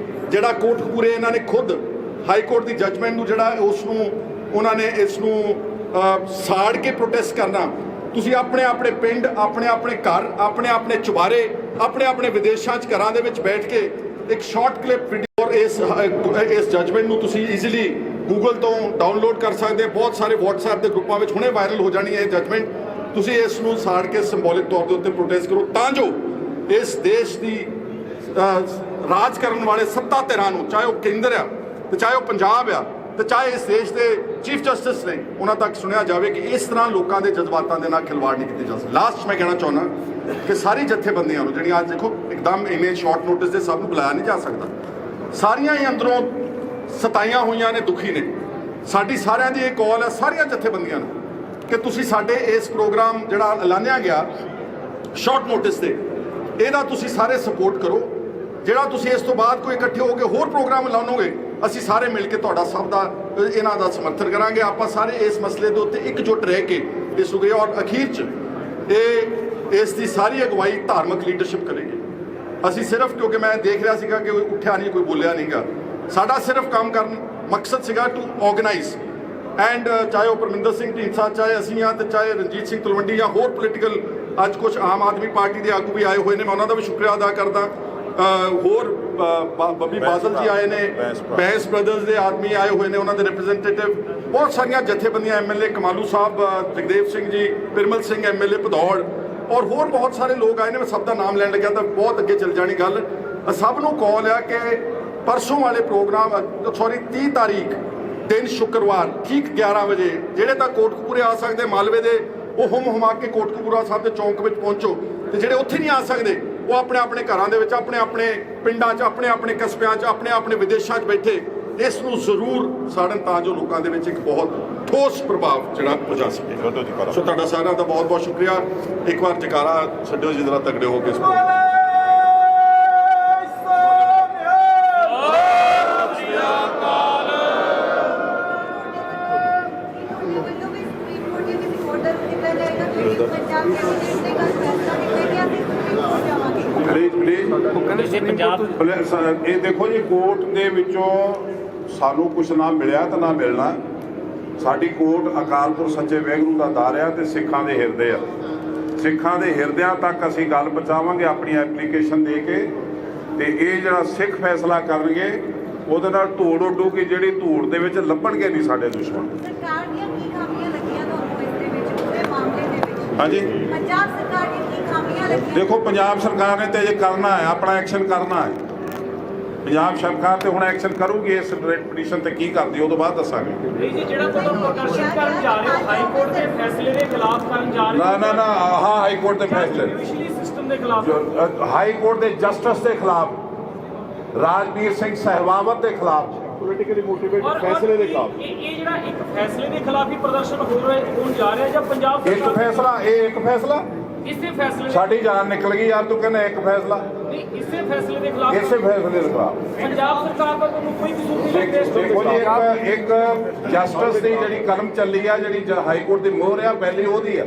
ਜਿਹੜਾ ਕੋਟਕਪੂਰੇ ਇਹਨਾਂ ਨੇ ਖੁਦ ਹਾਈ ਕੋਰਟ ਦੀ ਜੱਜਮੈਂਟ ਨੂੰ ਜਿਹੜਾ ਉਸ ਨੂੰ ਉਹਨਾਂ ਨੇ ਇਸ ਨੂੰ ਸਾੜ ਕੇ ਪ੍ਰੋਟੈਸਟ ਕਰਨਾ, ਤੁਸੀਂ ਆਪਣੇ ਆਪਣੇ ਪਿੰਡ, ਆਪਣੇ ਆਪਣੇ ਘਰ, ਆਪਣੇ ਆਪਣੇ ਚੁਬਾਰੇ, ਆਪਣੇ ਆਪਣੇ ਵਿਦੇਸ਼ਾਂ 'ਚ ਘਰਾਂ ਦੇ ਵਿੱਚ ਬੈਠ ਕੇ ਇੱਕ ਸ਼ਾਰਟ ਕਲਿੱਪ ਵੀਡੀਓ ਇਸ ਜੱਜਮੈਂਟ ਨੂੰ ਤੁਸੀਂ ਈਜ਼ੀਲੀ ਗੂਗਲ ਤੋਂ ਡਾਊਨਲੋਡ ਕਰ ਸਕਦੇ। ਬਹੁਤ ਸਾਰੇ WhatsApp ਦੇ ਗਰੁੱਪਾਂ ਵਿੱਚ ਹੁਣੇ ਵਾਇਰਲ ਹੋ ਜਾਣੀ ਹੈ ਇਹ ਜੱਜਮੈਂਟ। ਤੁਸੀਂ ਇਸ ਨੂੰ ਸਾੜ ਕੇ ਸਿੰਬੋਲਿਕ ਤੌਰ ਦੇ ਉੱਤੇ ਪ੍ਰੋਟੈਸਟ ਕਰੋ, ਤਾਂ ਜੋ ਇਸ ਦੇਸ਼ ਦੀ ਰਾਜ ਕਰਨ ਵਾਲੇ ਸੱਤਾ ਧਿਰਾਂ ਨੂੰ, ਚਾਹੇ ਉਹ ਕੇਂਦਰ ਆ ਤੇ ਚਾਹੇ ਉਹ ਪੰਜਾਬ ਆ ਤੇ ਚਾਹੇ ਇਸ ਦੇਸ਼ ਦੇ ਚੀਫ ਜਸਟਿਸ ਨੇ, ਉਹਨਾਂ ਤੱਕ ਸੁਣਿਆ ਜਾਵੇ ਕਿ ਇਸ ਤਰ੍ਹਾਂ ਲੋਕਾਂ ਦੇ ਜਜ਼ਬਾਤਾਂ ਦੇ ਨਾਲ ਖਿਲਵਾੜ ਨਹੀਂ ਕੀਤੀ ਜਾ ਸਕਦੀ। ਲਾਸਟ ਮੈਂ ਕਹਿਣਾ ਚਾਹੁੰਦਾ ਕਿ ਸਾਰੀ ਜਥੇਬੰਦੀਆਂ ਨੂੰ ਜਿਹੜੀਆਂ ਅੱਜ ਦੇਖੋ ਇੱਕਦਮ ਇੰਨੇ ਸ਼ਾਰਟ ਨੋਟਿਸ ਦੇ ਸਭ ਨੂੰ ਬੁਲਾਇਆ ਨਹੀਂ ਜਾ ਸਕਦਾ, ਸਾਰੀਆਂ ਹੀ ਅੰਦਰੋਂ ਸਤਾਈਆਂ ਹੋਈਆਂ ਨੇ, ਦੁਖੀ ਨੇ। ਸਾਡੀ ਸਾਰਿਆਂ ਦੀ ਇਹ ਕਾਲ ਹੈ ਸਾਰੀਆਂ ਜਥੇਬੰਦੀਆਂ ਨੂੰ ਕਿ ਤੁਸੀਂ ਸਾਡੇ ਇਸ ਪ੍ਰੋਗਰਾਮ ਜਿਹੜਾ ਐਲਾਨਿਆ ਗਿਆ ਸ਼ਾਰਟ ਨੋਟਿਸ ਤੇ, ਇਹਦਾ ਤੁਸੀਂ ਸਾਰੇ ਸਪੋਰਟ ਕਰੋ। ਜਿਹੜਾ ਤੁਸੀਂ ਇਸ ਤੋਂ ਬਾਅਦ ਕੋਈ ਇਕੱਠੇ ਹੋ ਕੇ ਹੋਰ ਪ੍ਰੋਗਰਾਮ ਐਲਾਨੋਗੇ, ਅਸੀਂ ਸਾਰੇ ਮਿਲ ਕੇ ਤੁਹਾਡਾ ਸਭ ਦਾ ਇਹਨਾਂ ਦਾ ਸਮਰਥਨ ਕਰਾਂਗੇ। ਆਪਾਂ ਸਾਰੇ ਇਸ ਮਸਲੇ ਦੇ ਉੱਤੇ ਇਕਜੁੱਟ ਰਹਿ ਕੇ ਇਸ ਨੂੰ, ਔਰ ਅਖੀਰ 'ਚ ਇਸ ਦੀ ਸਾਰੀ ਅਗਵਾਈ ਧਾਰਮਿਕ ਲੀਡਰਸ਼ਿਪ ਕਰੇਗੀ। ਅਸੀਂ ਸਿਰਫ, ਕਿਉਂਕਿ ਮੈਂ ਦੇਖ ਰਿਹਾ ਸੀਗਾ ਕਿ ਉੱਠਿਆ ਨਹੀਂ, ਕੋਈ ਬੋਲਿਆ ਨਹੀਂਗਾ, ਸਾਡਾ ਸਿਰਫ ਕੰਮ ਕਰਨ ਮਕਸਦ ਸੀਗਾ ਟੂ ਆਰਗੇਨਾਈਜ਼ ਐਂਡ ਚਾਹੇ ਉਹ ਪਰਮਿੰਦਰ ਸਿੰਘ ਢੀਂਡਸਾ, ਚਾਹੇ ਅਸੀਂ ਹਾਂ ਤੇ ਚਾਹੇ ਰਣਜੀਤ ਸਿੰਘ ਤਲਵੰਡੀ ਜਾਂ ਹੋਰ ਪੋਲੀਟੀਕਲ, ਅੱਜ ਕੁਝ ਆਮ ਆਦਮੀ ਪਾਰਟੀ ਦੇ ਆਗੂ ਵੀ ਆਏ ਹੋਏ ਨੇ, ਮੈਂ ਉਹਨਾਂ ਦਾ ਵੀ ਸ਼ੁਕਰੀਆ ਅਦਾ ਕਰਦਾ। ਹੋਰ ਬੱਬੀ ਬਾਦਲ ਜੀ ਆਏ ਨੇ, ਬੈਂਸ ਬ੍ਰਦਰਜ਼ ਦੇ ਆਦਮੀ ਆਏ ਹੋਏ ਨੇ, ਉਹਨਾਂ ਦੇ ਰਿਪਰੈਜ਼ੈਂਟੇਟਿਵ, ਬਹੁਤ ਸਾਰੀਆਂ ਜਥੇਬੰਦੀਆਂ, MLA ਕਮਾਲੂ ਸਾਹਿਬ, ਜਗਦੇਵ ਸਿੰਘ ਜੀ, ਪਿਰਮਲ ਸਿੰਘ MLA ਭਦੌੜ, ਔਰ ਹੋਰ ਬਹੁਤ ਸਾਰੇ ਲੋਕ ਆਏ ਨੇ। ਮੈਂ ਸਭ ਦਾ ਨਾਮ ਲੈਣ ਲੱਗਿਆ ਤਾਂ ਬਹੁਤ ਅੱਗੇ ਚੱਲ ਜਾਣੀ ਗੱਲ। ਸਭ ਨੂੰ ਕਾਲ ਆ ਕਿ ਪਰਸੋਂ ਵਾਲੇ ਪ੍ਰੋਗਰਾਮ 30 ਤਾਰੀਖ ਦਿਨ ਸ਼ੁੱਕਰਵਾਰ ਠੀਕ 11 ਵਜੇ ਜਿਹੜੇ ਤਾਂ ਕੋਟਕਪੂਰੇ ਆ ਸਕਦੇ, ਮਾਲਵੇ ਦੇ ਉਹ ਹੁਮਾ ਕੇ ਕੋਟਕਪੂਰਾ ਸਾਹਿਬ ਦੇ ਚੌਂਕ ਵਿੱਚ ਪਹੁੰਚੋ। ਤੇ ਜਿਹੜੇ ਉੱਥੇ ਨਹੀਂ ਆ ਸਕਦੇ ਉਹ ਆਪਣੇ ਆਪਣੇ ਘਰਾਂ ਦੇ ਵਿੱਚ, ਆਪਣੇ ਆਪਣੇ ਪਿੰਡਾਂ 'ਚ, ਆਪਣੇ ਆਪਣੇ ਕਸਬਿਆਂ 'ਚ, ਆਪਣੇ ਆਪਣੇ ਵਿਦੇਸ਼ਾਂ 'ਚ ਬੈਠੇ ਇਸ ਨੂੰ ਜ਼ਰੂਰ ਸਾੜਨ, ਤਾਂ ਜੋ ਲੋਕਾਂ ਦੇ ਵਿੱਚ ਇੱਕ ਬਹੁਤ ਠੋਸ ਪ੍ਰਭਾਵ ਜਿਹੜਾ ਪਹੁੰਚਾ ਸਕੇ। ਸੋ ਤੁਹਾਡਾ ਸਾਰਿਆਂ ਦਾ ਬਹੁਤ ਬਹੁਤ ਸ਼ੁਕਰੀਆ। ਇੱਕ ਵਾਰ ਜਕਾਰਾ ਛੱਡਿਓ ਜੀ, ਜਰਾ ਤਗੜੇ ਹੋ ਕੇ ਇਸ ਨੂੰ। ਇਹ ਦੇਖੋ ਜੀ, ਕੋਰਟ ਦੇ ਵਿੱਚੋਂ ਸਾਨੂੰ ਕੁਛ ਨਾ ਮਿਲਿਆ ਤੇ ਨਾ ਮਿਲਣਾ। ਸਾਡੀ ਕੋਰਟ ਅਕਾਲ ਪੁਰਖ ਸੱਚੇ ਵਾਹਿਗੁਰੂ ਦਾ ਦਰ ਆ ਤੇ ਸਿੱਖਾਂ ਦੇ ਹਿਰਦੇ ਆ। ਸਿੱਖਾਂ ਦੇ ਹਿਰਦਿਆਂ ਤੱਕ ਅਸੀਂ ਗੱਲ ਪਹੁੰਚਾਵਾਂਗੇ ਆਪਣੀ ਐਪਲੀਕੇਸ਼ਨ ਦੇ ਕੇ। ਤੇ ਇਹ ਜਿਹੜਾ ਸਿੱਖ ਫੈਸਲਾ ਕਰਨਗੇ ਉਹਦੇ ਨਾਲ ਧੂੜ ਉੱਡੂਗੀ, ਜਿਹੜੀ ਧੂੜ ਦੇ ਵਿੱਚ ਲੱਭਣਗੇ ਨਹੀਂ ਸਾਡੇ ਦੁਸ਼ਮਣ। ਸਰਕਾਰ ਦੀਆਂ ਕੀ ਖਾਮੀਆਂ ਲੱਗੀਆਂ ਤੁਹਾਨੂੰ ਇਸ ਦੇ ਵਿੱਚ, ਪੂਰੇ ਮਾਮਲੇ ਦੇ ਵਿੱਚ? ਹਾਂਜੀ, ਪੰਜਾਬ ਸਰਕਾਰ ਦੀਆਂ ਕੀ ਖਾਮੀਆਂ ਲੱਗੀਆਂ? ਦੇਖੋ, ਪੰਜਾਬ ਸਰਕਾਰ ਨੇ ਤੇ ਅਜੇ ਕਰਨਾ ਹੈ, ਆਪਣਾ ਐਕਸ਼ਨ ਕਰਨਾ ਹੈ। ਪੰਜਾਬ ਸਰਕਾਰ ਤੇ ਹੁਣ ਐਕਸ਼ਨ ਕਰੂਗੀ ਇਸ ਰੈਟ ਪਟੀਸ਼ਨ ਤੇ ਕੀ ਕਰਦੀ ਉਹਦੋਂ ਬਾਅਦ ਦੱਸਾਂਗੇ। ਜੀ ਜਿਹੜਾ ਤੁਹਾਨੂੰ ਪ੍ਰਦਰਸ਼ਨ ਕਰਨ ਜਾ ਰਹੇ ਹੋ ਹਾਈ ਕੋਰਟ ਦੇ ਫੈਸਲੇ ਦੇ ਖਿਲਾਫ ਕਰਨ ਜਾ ਰਹੇ ਹੋ? ਨਾ ਹਾਂ, ਹਾਈ ਕੋਰਟ ਦੇ ਫੈਸਲੇ, ਜੁਡੀਸ਼ਰੀ ਸਿਸਟਮ ਦੇ ਖਿਲਾਫ, ਹਾਈ ਕੋਰਟ ਦੇ ਜਸਟਿਸ ਦੇ ਖਿਲਾਫ, ਰਾਜਵੀਰ ਸਿੰਘ ਸਹਿਬਾਵਤ ਦੇ ਖਿਲਾਫ, ਪੋਲੀਟੀਕਲੀ ਮੋਟੀਵੇਟਡ ਫੈਸਲੇ ਦੇ ਖਿਲਾਫ। ਇਹ ਜਿਹੜਾ ਇੱਕ ਫੈਸਲੇ ਦੇ ਖਿਲਾਫ ਹੀ ਪ੍ਰਦਰਸ਼ਨ ਹੋਣ ਜਾ ਰਿਹਾ ਜਾਂ ਪੰਜਾਬ ਇੱਕ ਫੈਸਲਾ, ਇਹ ਇੱਕ ਫੈਸਲਾ, ਇਸੇ ਫੈਸਲੇ ਸਾਡੀ ਜਾਨ ਨਿਕਲ ਗਈ ਯਾਰ, ਤੂੰ ਕਹਿੰਦਾ ਇੱਕ ਫੈਸਲਾ, ਨਹੀਂ, ਇਸੇ ਫੈਸਲੇ ਦੇ ਖਿਲਾਫ, ਇਸੇ ਫੈਸਲੇ ਦੇ ਖਿਲਾਫ। ਪੰਜਾਬ ਸਰਕਾਰ ਦਾ ਤੁਹਾਨੂੰ ਕੋਈ ਕਸੂਰ ਨਹੀਂ ਲੱਗਦਾ? ਦੇਖੋ ਜੀ, ਇੱਕ ਜਸਟਿਸ ਦੀ ਜਿਹੜੀ ਕਲਮ ਚੱਲੀ ਆ, ਜਿਹੜੀ ਹਾਈ ਕੋਰਟ ਦੀ ਮੋਹਰ ਆ, ਪਹਿਲੀ ਉਹਦੀ ਆ,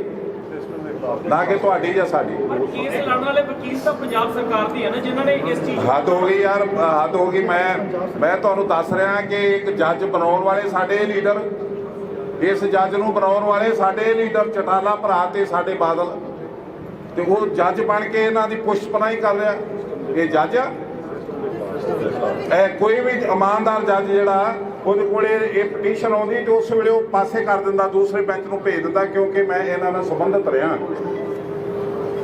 ਨਾ ਕਿ ਤੁਹਾਡੀ ਜਾਂ ਸਾਡੀ। ਪਰ ਕੇਸ ਲੜਨ ਵਾਲੇ ਵਕੀਲ ਤਾਂ ਪੰਜਾਬ ਸਰਕਾਰ ਦੀ ਹੈ ਨਾ, ਜਿਨ੍ਹਾਂ ਨੇ ਇਸ ਚੀਜ਼ ਹੱਦ ਹੋ ਗਈ ਯਾਰ, ਹੱਦ ਹੋ ਗਈ। ਮੈਂ ਤੁਹਾਨੂੰ ਦੱਸ ਰਿਹਾ ਕਿ ਇੱਕ ਜੱਜ ਬਣਾਉਣ ਵਾਲੇ ਸਾਡੇ ਲੀਡਰ, ਇਸ ਜੱਜ ਨੂੰ ਬਣਾਉਣ ਵਾਲੇ ਸਾਡੇ ਲੀਡਰ ਚਟਾਲਾ ਭਰਾ ਤੇ ਸਾਡੇ ਬਾਦਲ, ਤੇ ਉਹ ਜੱਜ ਬਣ ਕੇ ਇਹਨਾਂ ਦੀ ਪੁਸ਼ਪਨਾਹੀ ਕਰ ਰਿਹਾ। ਇਹ ਜੱਜ ਆ? ਕੋਈ ਵੀ ਇਮਾਨਦਾਰ ਜੱਜ ਜਿਹੜਾ ਉਹਦੇ ਕੋਲੇ ਇਹ ਪਟੀਸ਼ਨ ਆਉਂਦੀ ਤੇ ਉਸ ਵੇਲੇ ਉਹ ਪਾਸੇ ਕਰ ਦਿੰਦਾ, ਦੂਸਰੇ ਬੈਂਚ ਨੂੰ ਭੇਜ ਦਿੰਦਾ, ਕਿਉਂਕਿ ਮੈਂ ਇਹਨਾਂ ਨਾਲ ਸੰਬੰਧਿਤ ਰਿਹਾ।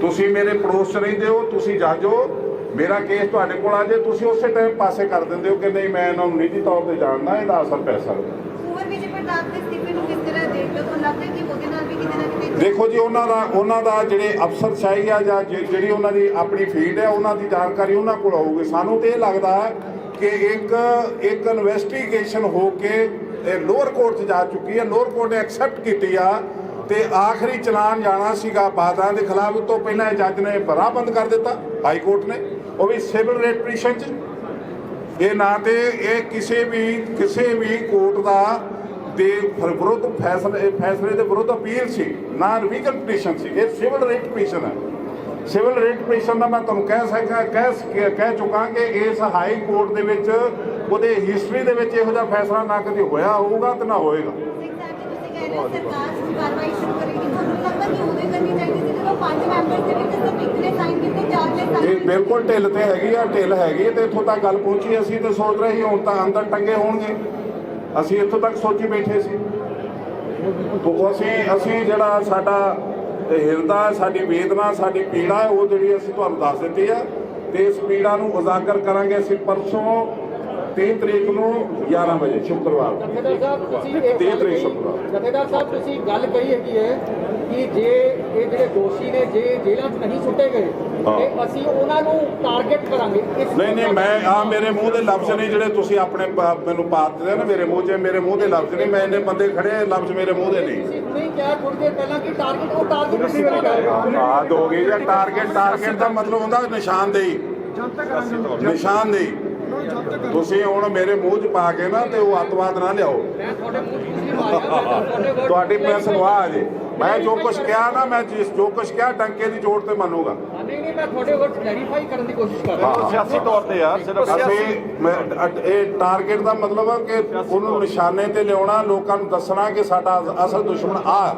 ਤੁਸੀਂ ਮੇਰੇ ਪੜੋਸ 'ਚ ਰਹਿੰਦੇ ਹੋ, ਤੁਸੀਂ ਜੱਜ ਹੋ, ਮੇਰਾ ਕੇਸ ਤੁਹਾਡੇ ਕੋਲ ਆ ਜੇ, ਤੁਸੀਂ ਉਸੇ ਟਾਈਮ ਪਾਸੇ ਕਰ ਦਿੰਦੇ ਹੋ ਕਿ ਨਹੀਂ ਮੈਂ ਇਹਨਾਂ ਨੂੰ ਨਿੱਜੀ ਤੌਰ ਤੇ ਜਾਣਦਾ, ਇਹਦਾ ਅਸਰ ਪੈ ਸਕਦਾ। ਕੁੰਵਰ ਵਿਜੇ ਪ੍ਰਤਾਪ ਦੇ ਅਸਤੀਫੇ ਨੂੰ ਕਿਸ ਤਰ੍ਹਾਂ ਦੇਖਦੇ ਹੋ? ਤੁਹਾਨੂੰ ਲੱਗਦਾ ਕਿ ਉਹਦੇ ਨਾਲ ਵੀ ਕਿਤੇ ਨਾ ਕਿਤੇ? ਦੇਖੋ ਜੀ, ਉਹਨਾਂ ਦਾ ਜਿਹੜੇ ਅਫਸਰਸ਼ਾਹੀ ਆ ਜਾਂ ਜਿਹੜੀ ਉਹਨਾਂ ਦੀ ਆਪਣੀ ਫੀਲਡ ਹੈ, ਉਹਨਾਂ ਦੀ ਜਾਣਕਾਰੀ ਉਹਨਾਂ ਕੋਲ ਆਊਗੀ। ਸਾਨੂੰ ਤੇ ਇਹ ਲੱਗਦਾ ਹੈ ਕਿ ਇੱਕ ਇਨਵੈਸਟੀਗੇਸ਼ਨ ਹੋ ਕੇ ਲੋਅਰ ਕੋਰਟ 'ਚ ਜਾ ਚੁੱਕੀ ਹੈ, ਲੋਅਰ ਕੋਰਟ ਨੇ ਐਕਸੈਪਟ ਕੀਤੀ ਆ, ਤੇ ਆਖਰੀ ਚਲਾਨ ਜਾਣਾ ਸੀਗਾ ਬਾਦਲਾਂ ਦੇ ਖਿਲਾਫ। ਉਸ ਤੋਂ ਪਹਿਲਾਂ ਇਹ ਜੱਜ ਨੇ ਰਾਹ ਬੰਦ ਕਰ ਦਿੱਤਾ, ਹਾਈ ਕੋਰਟ ਨੇ, ਉਹ ਵੀ ਸਿਵਲ ਰੇਟ ਪਟੀਸ਼ਨ 'ਚ। ਇਹ ਨਾ ਤੇ ਇਹ ਕਿਸੇ ਵੀ ਕੋਰਟ ਦਾ ਦੇ ਵਿਰੁੱਧ ਫੈਸਲੇ ਦੇ ਵਿਰੁੱਧ ਅਪੀਲ ਸੀ, ਨਾ ਰਿਵੀਜ਼ਨ ਪਟੀਸ਼ਨ ਸੀ, ਇਹ ਸਿਵਲ ਰੇਟ ਪਟੀਸ਼ਨ ਹੈ। ਸਿਵਲ ਰੇਟ ਪਟੀਸ਼ਨ ਦਾ ਮੈਂ ਤੁਹਾਨੂੰ ਕਹਿ ਚੁੱਕਾ ਕਿ ਇਸ ਹਾਈ ਕੋਰਟ ਦੇ ਵਿੱਚ ਉਹਦੇ ਹਿਸਟਰੀ ਦੇ ਵਿੱਚ ਇਹੋ ਜਿਹਾ ਫੈਸਲਾ ਨਾ ਕਦੇ ਹੋਇਆ ਹੋਊਗਾ ਤੇ ਨਾ ਹੋਏਗਾ। ਸਿੰਘ ਸਾਹਿਬ ਜੀ, ਤੁਸੀਂ ਕਹਿ ਰਹੇ ਹੋ ਸਰਕਾਰ ਕਾਰਵਾਈ ਸ਼ੁਰੂ ਕਰੇਗੀ, ਤੁਹਾਨੂੰ ਲੱਗਦਾ ਕਿ ਉਦੋਂ ਕਰਨੀ ਚਾਹੀਦੀ ਸੀ ਜਦੋਂ 5 ਮੈਂਬਰਸ ਦੇ ਵਿੱਚ ਸਿਰਫ ਇੱਕ ਨੇ ਸਾਈਨ ਕੀਤੇ, 4 ਨੇ ਸਾਈਨ? ਇਹ ਬਿਲਕੁਲ ਢਿੱਲ ਤੇ ਹੈਗੀ ਆ, ਢਿੱਲ ਹੈਗੀ ਤੇ ਇੱਥੋਂ ਤੱਕ ਗੱਲ ਪਹੁੰਚੀ। ਅਸੀਂ ਤੇ ਸੋਚ ਰਹੇ ਸੀ ਹੁਣ ਤਾਂ ਅੰਦਰ ਟੰਗੇ ਹੋਣਗੇ, ਅਸੀਂ ਇੱਥੋਂ ਤੱਕ ਸੋਚੀ ਬੈਠੇ ਸੀ। ਅਸੀਂ ਜਿਹੜਾ ਸਾਡਾ ਹਿਰਦਾ, ਸਾਡੀ ਵੇਦਨਾ, ਸਾਡੀ ਪੀੜਾ ਹੈ, ਉਹ ਜਿਹੜੀ ਅਸੀਂ ਤੁਹਾਨੂੰ ਦੱਸ ਦਿੱਤੀ ਆ, ਤੇ ਇਸ ਪੀੜਾ ਨੂੰ ਉਜਾਗਰ ਕਰਾਂਗੇ ਅਸੀਂ ਪਰਸੋਂ 3 ਤਰੀਕ ਨੂੰ 11 ਵਜੇ ਸ਼ੁੱਕਰਵਾਰ। ਜਥੇਦਾਰ ਸਾਹਿਬ, ਤੁਸੀਂ 3 ਤਰੀਕ ਸ਼ੁੱਕਰਵਾਰ। ਜਥੇਦਾਰ ਸਾਹਿਬ, ਤੁਸੀਂ ਗੱਲ ਕਹੀ ਹੈਗੀ ਹੈ ਕਿ ਜੇ ਇਹ ਜਿਹੜੇ ਦੋਸ਼ੀ ਨੇ ਜੇ ਜੇਲ੍ਹਾਂ 'ਚ ਨਹੀਂ ਸੁੱਟੇ ਗਏ ਤੇ ਅਸੀਂ ਉਹਨਾਂ ਨੂੰ ਟਾਰਗੇਟ ਕਰਾਂਗੇ। ਨਹੀਂ, ਮੈਂ ਮੇਰੇ ਮੂੰਹ ਦੇ ਲਫ਼ਜ਼ ਨਹੀਂ ਜਿਹੜੇ ਤੁਸੀਂ ਆਪਣੇ ਮੈਨੂੰ ਪਾ ਦਿੱਤੇ ਨਾ ਮੇਰੇ ਮੂੰਹ 'ਚ, ਮੇਰੇ ਮੂੰਹ ਦੇ ਲਫ਼ਜ਼ ਨਹੀਂ। ਮੈਂ ਇੰਨੇ ਬੰਦੇ ਖੜੇ, ਲਫ਼ਜ਼ ਮੇਰੇ ਮੂੰਹ ਦੇ ਨਹੀਂ। ਤੁਸੀਂ ਨਹੀਂ ਕਿਹਾ ਥੋੜੀ ਦੇਰ ਪਹਿਲਾਂ ਕਿ ਟਾਰਗੇਟ ਤੁਸੀਂ ਆਦ ਹੋ ਗਈ ਜਾਂ ਟਾਰਗੇਟ ਦਾ ਮਤਲਬ ਹੁੰਦਾ ਨਿਸ਼ਾਨਦੇਹੀ। ਨਿਸ਼ਾਨਦੇਹੀ ਤੁਸੀਂ ਹੁਣ ਮੇਰੇ ਮੂੰਹ 'ਚ ਪਾ ਕੇ ਨਾ ਤੇ ਉਹ ਅੱਤਵਾਦ ਨਾ ਲਿਆਓ। ਮੈਂ ਤੁਹਾਡੇ ਮੂੰਹ 'ਚ ਨਹੀਂ ਮਾਰਿਆ, ਤੁਹਾਡੀ ਪ੍ਰੈਸ ਗਵਾਹ ਜੇ। ਮੈਂ ਜੋ ਕੁਛ ਕਿਹਾ ਨਾ, ਮੈਂ ਜੋ ਕੁਛ ਕਿਹਾ ਡੰਕੇ ਦੀ ਜੋੜ ਤੇ ਮੰਨੂਗਾ। ਨਹੀਂ, ਮੈਂ ਤੁਹਾਡੇ ਵਰਡ ਕਲੈਰੀਫਾਈ ਕਰਨ ਦੀ ਕੋਸ਼ਿਸ਼ ਕਰ ਰਿਹਾ। ਸਿਆਸੀ ਤੌਰ ਤੇ ਯਾਰ ਸਿਰਫ ਇਹ ਟਾਰਗੇਟ ਦਾ ਮਤਲਬ ਹੈ ਕਿ ਉਹਨੂੰ ਨਿਸ਼ਾਨੇ ਤੇ ਲਿਆਉਣਾ, ਲੋਕਾਂ ਨੂੰ ਦੱਸਣਾ ਕਿ ਸਾਡਾ ਅਸਲ ਦੁਸ਼ਮਣ ਆ।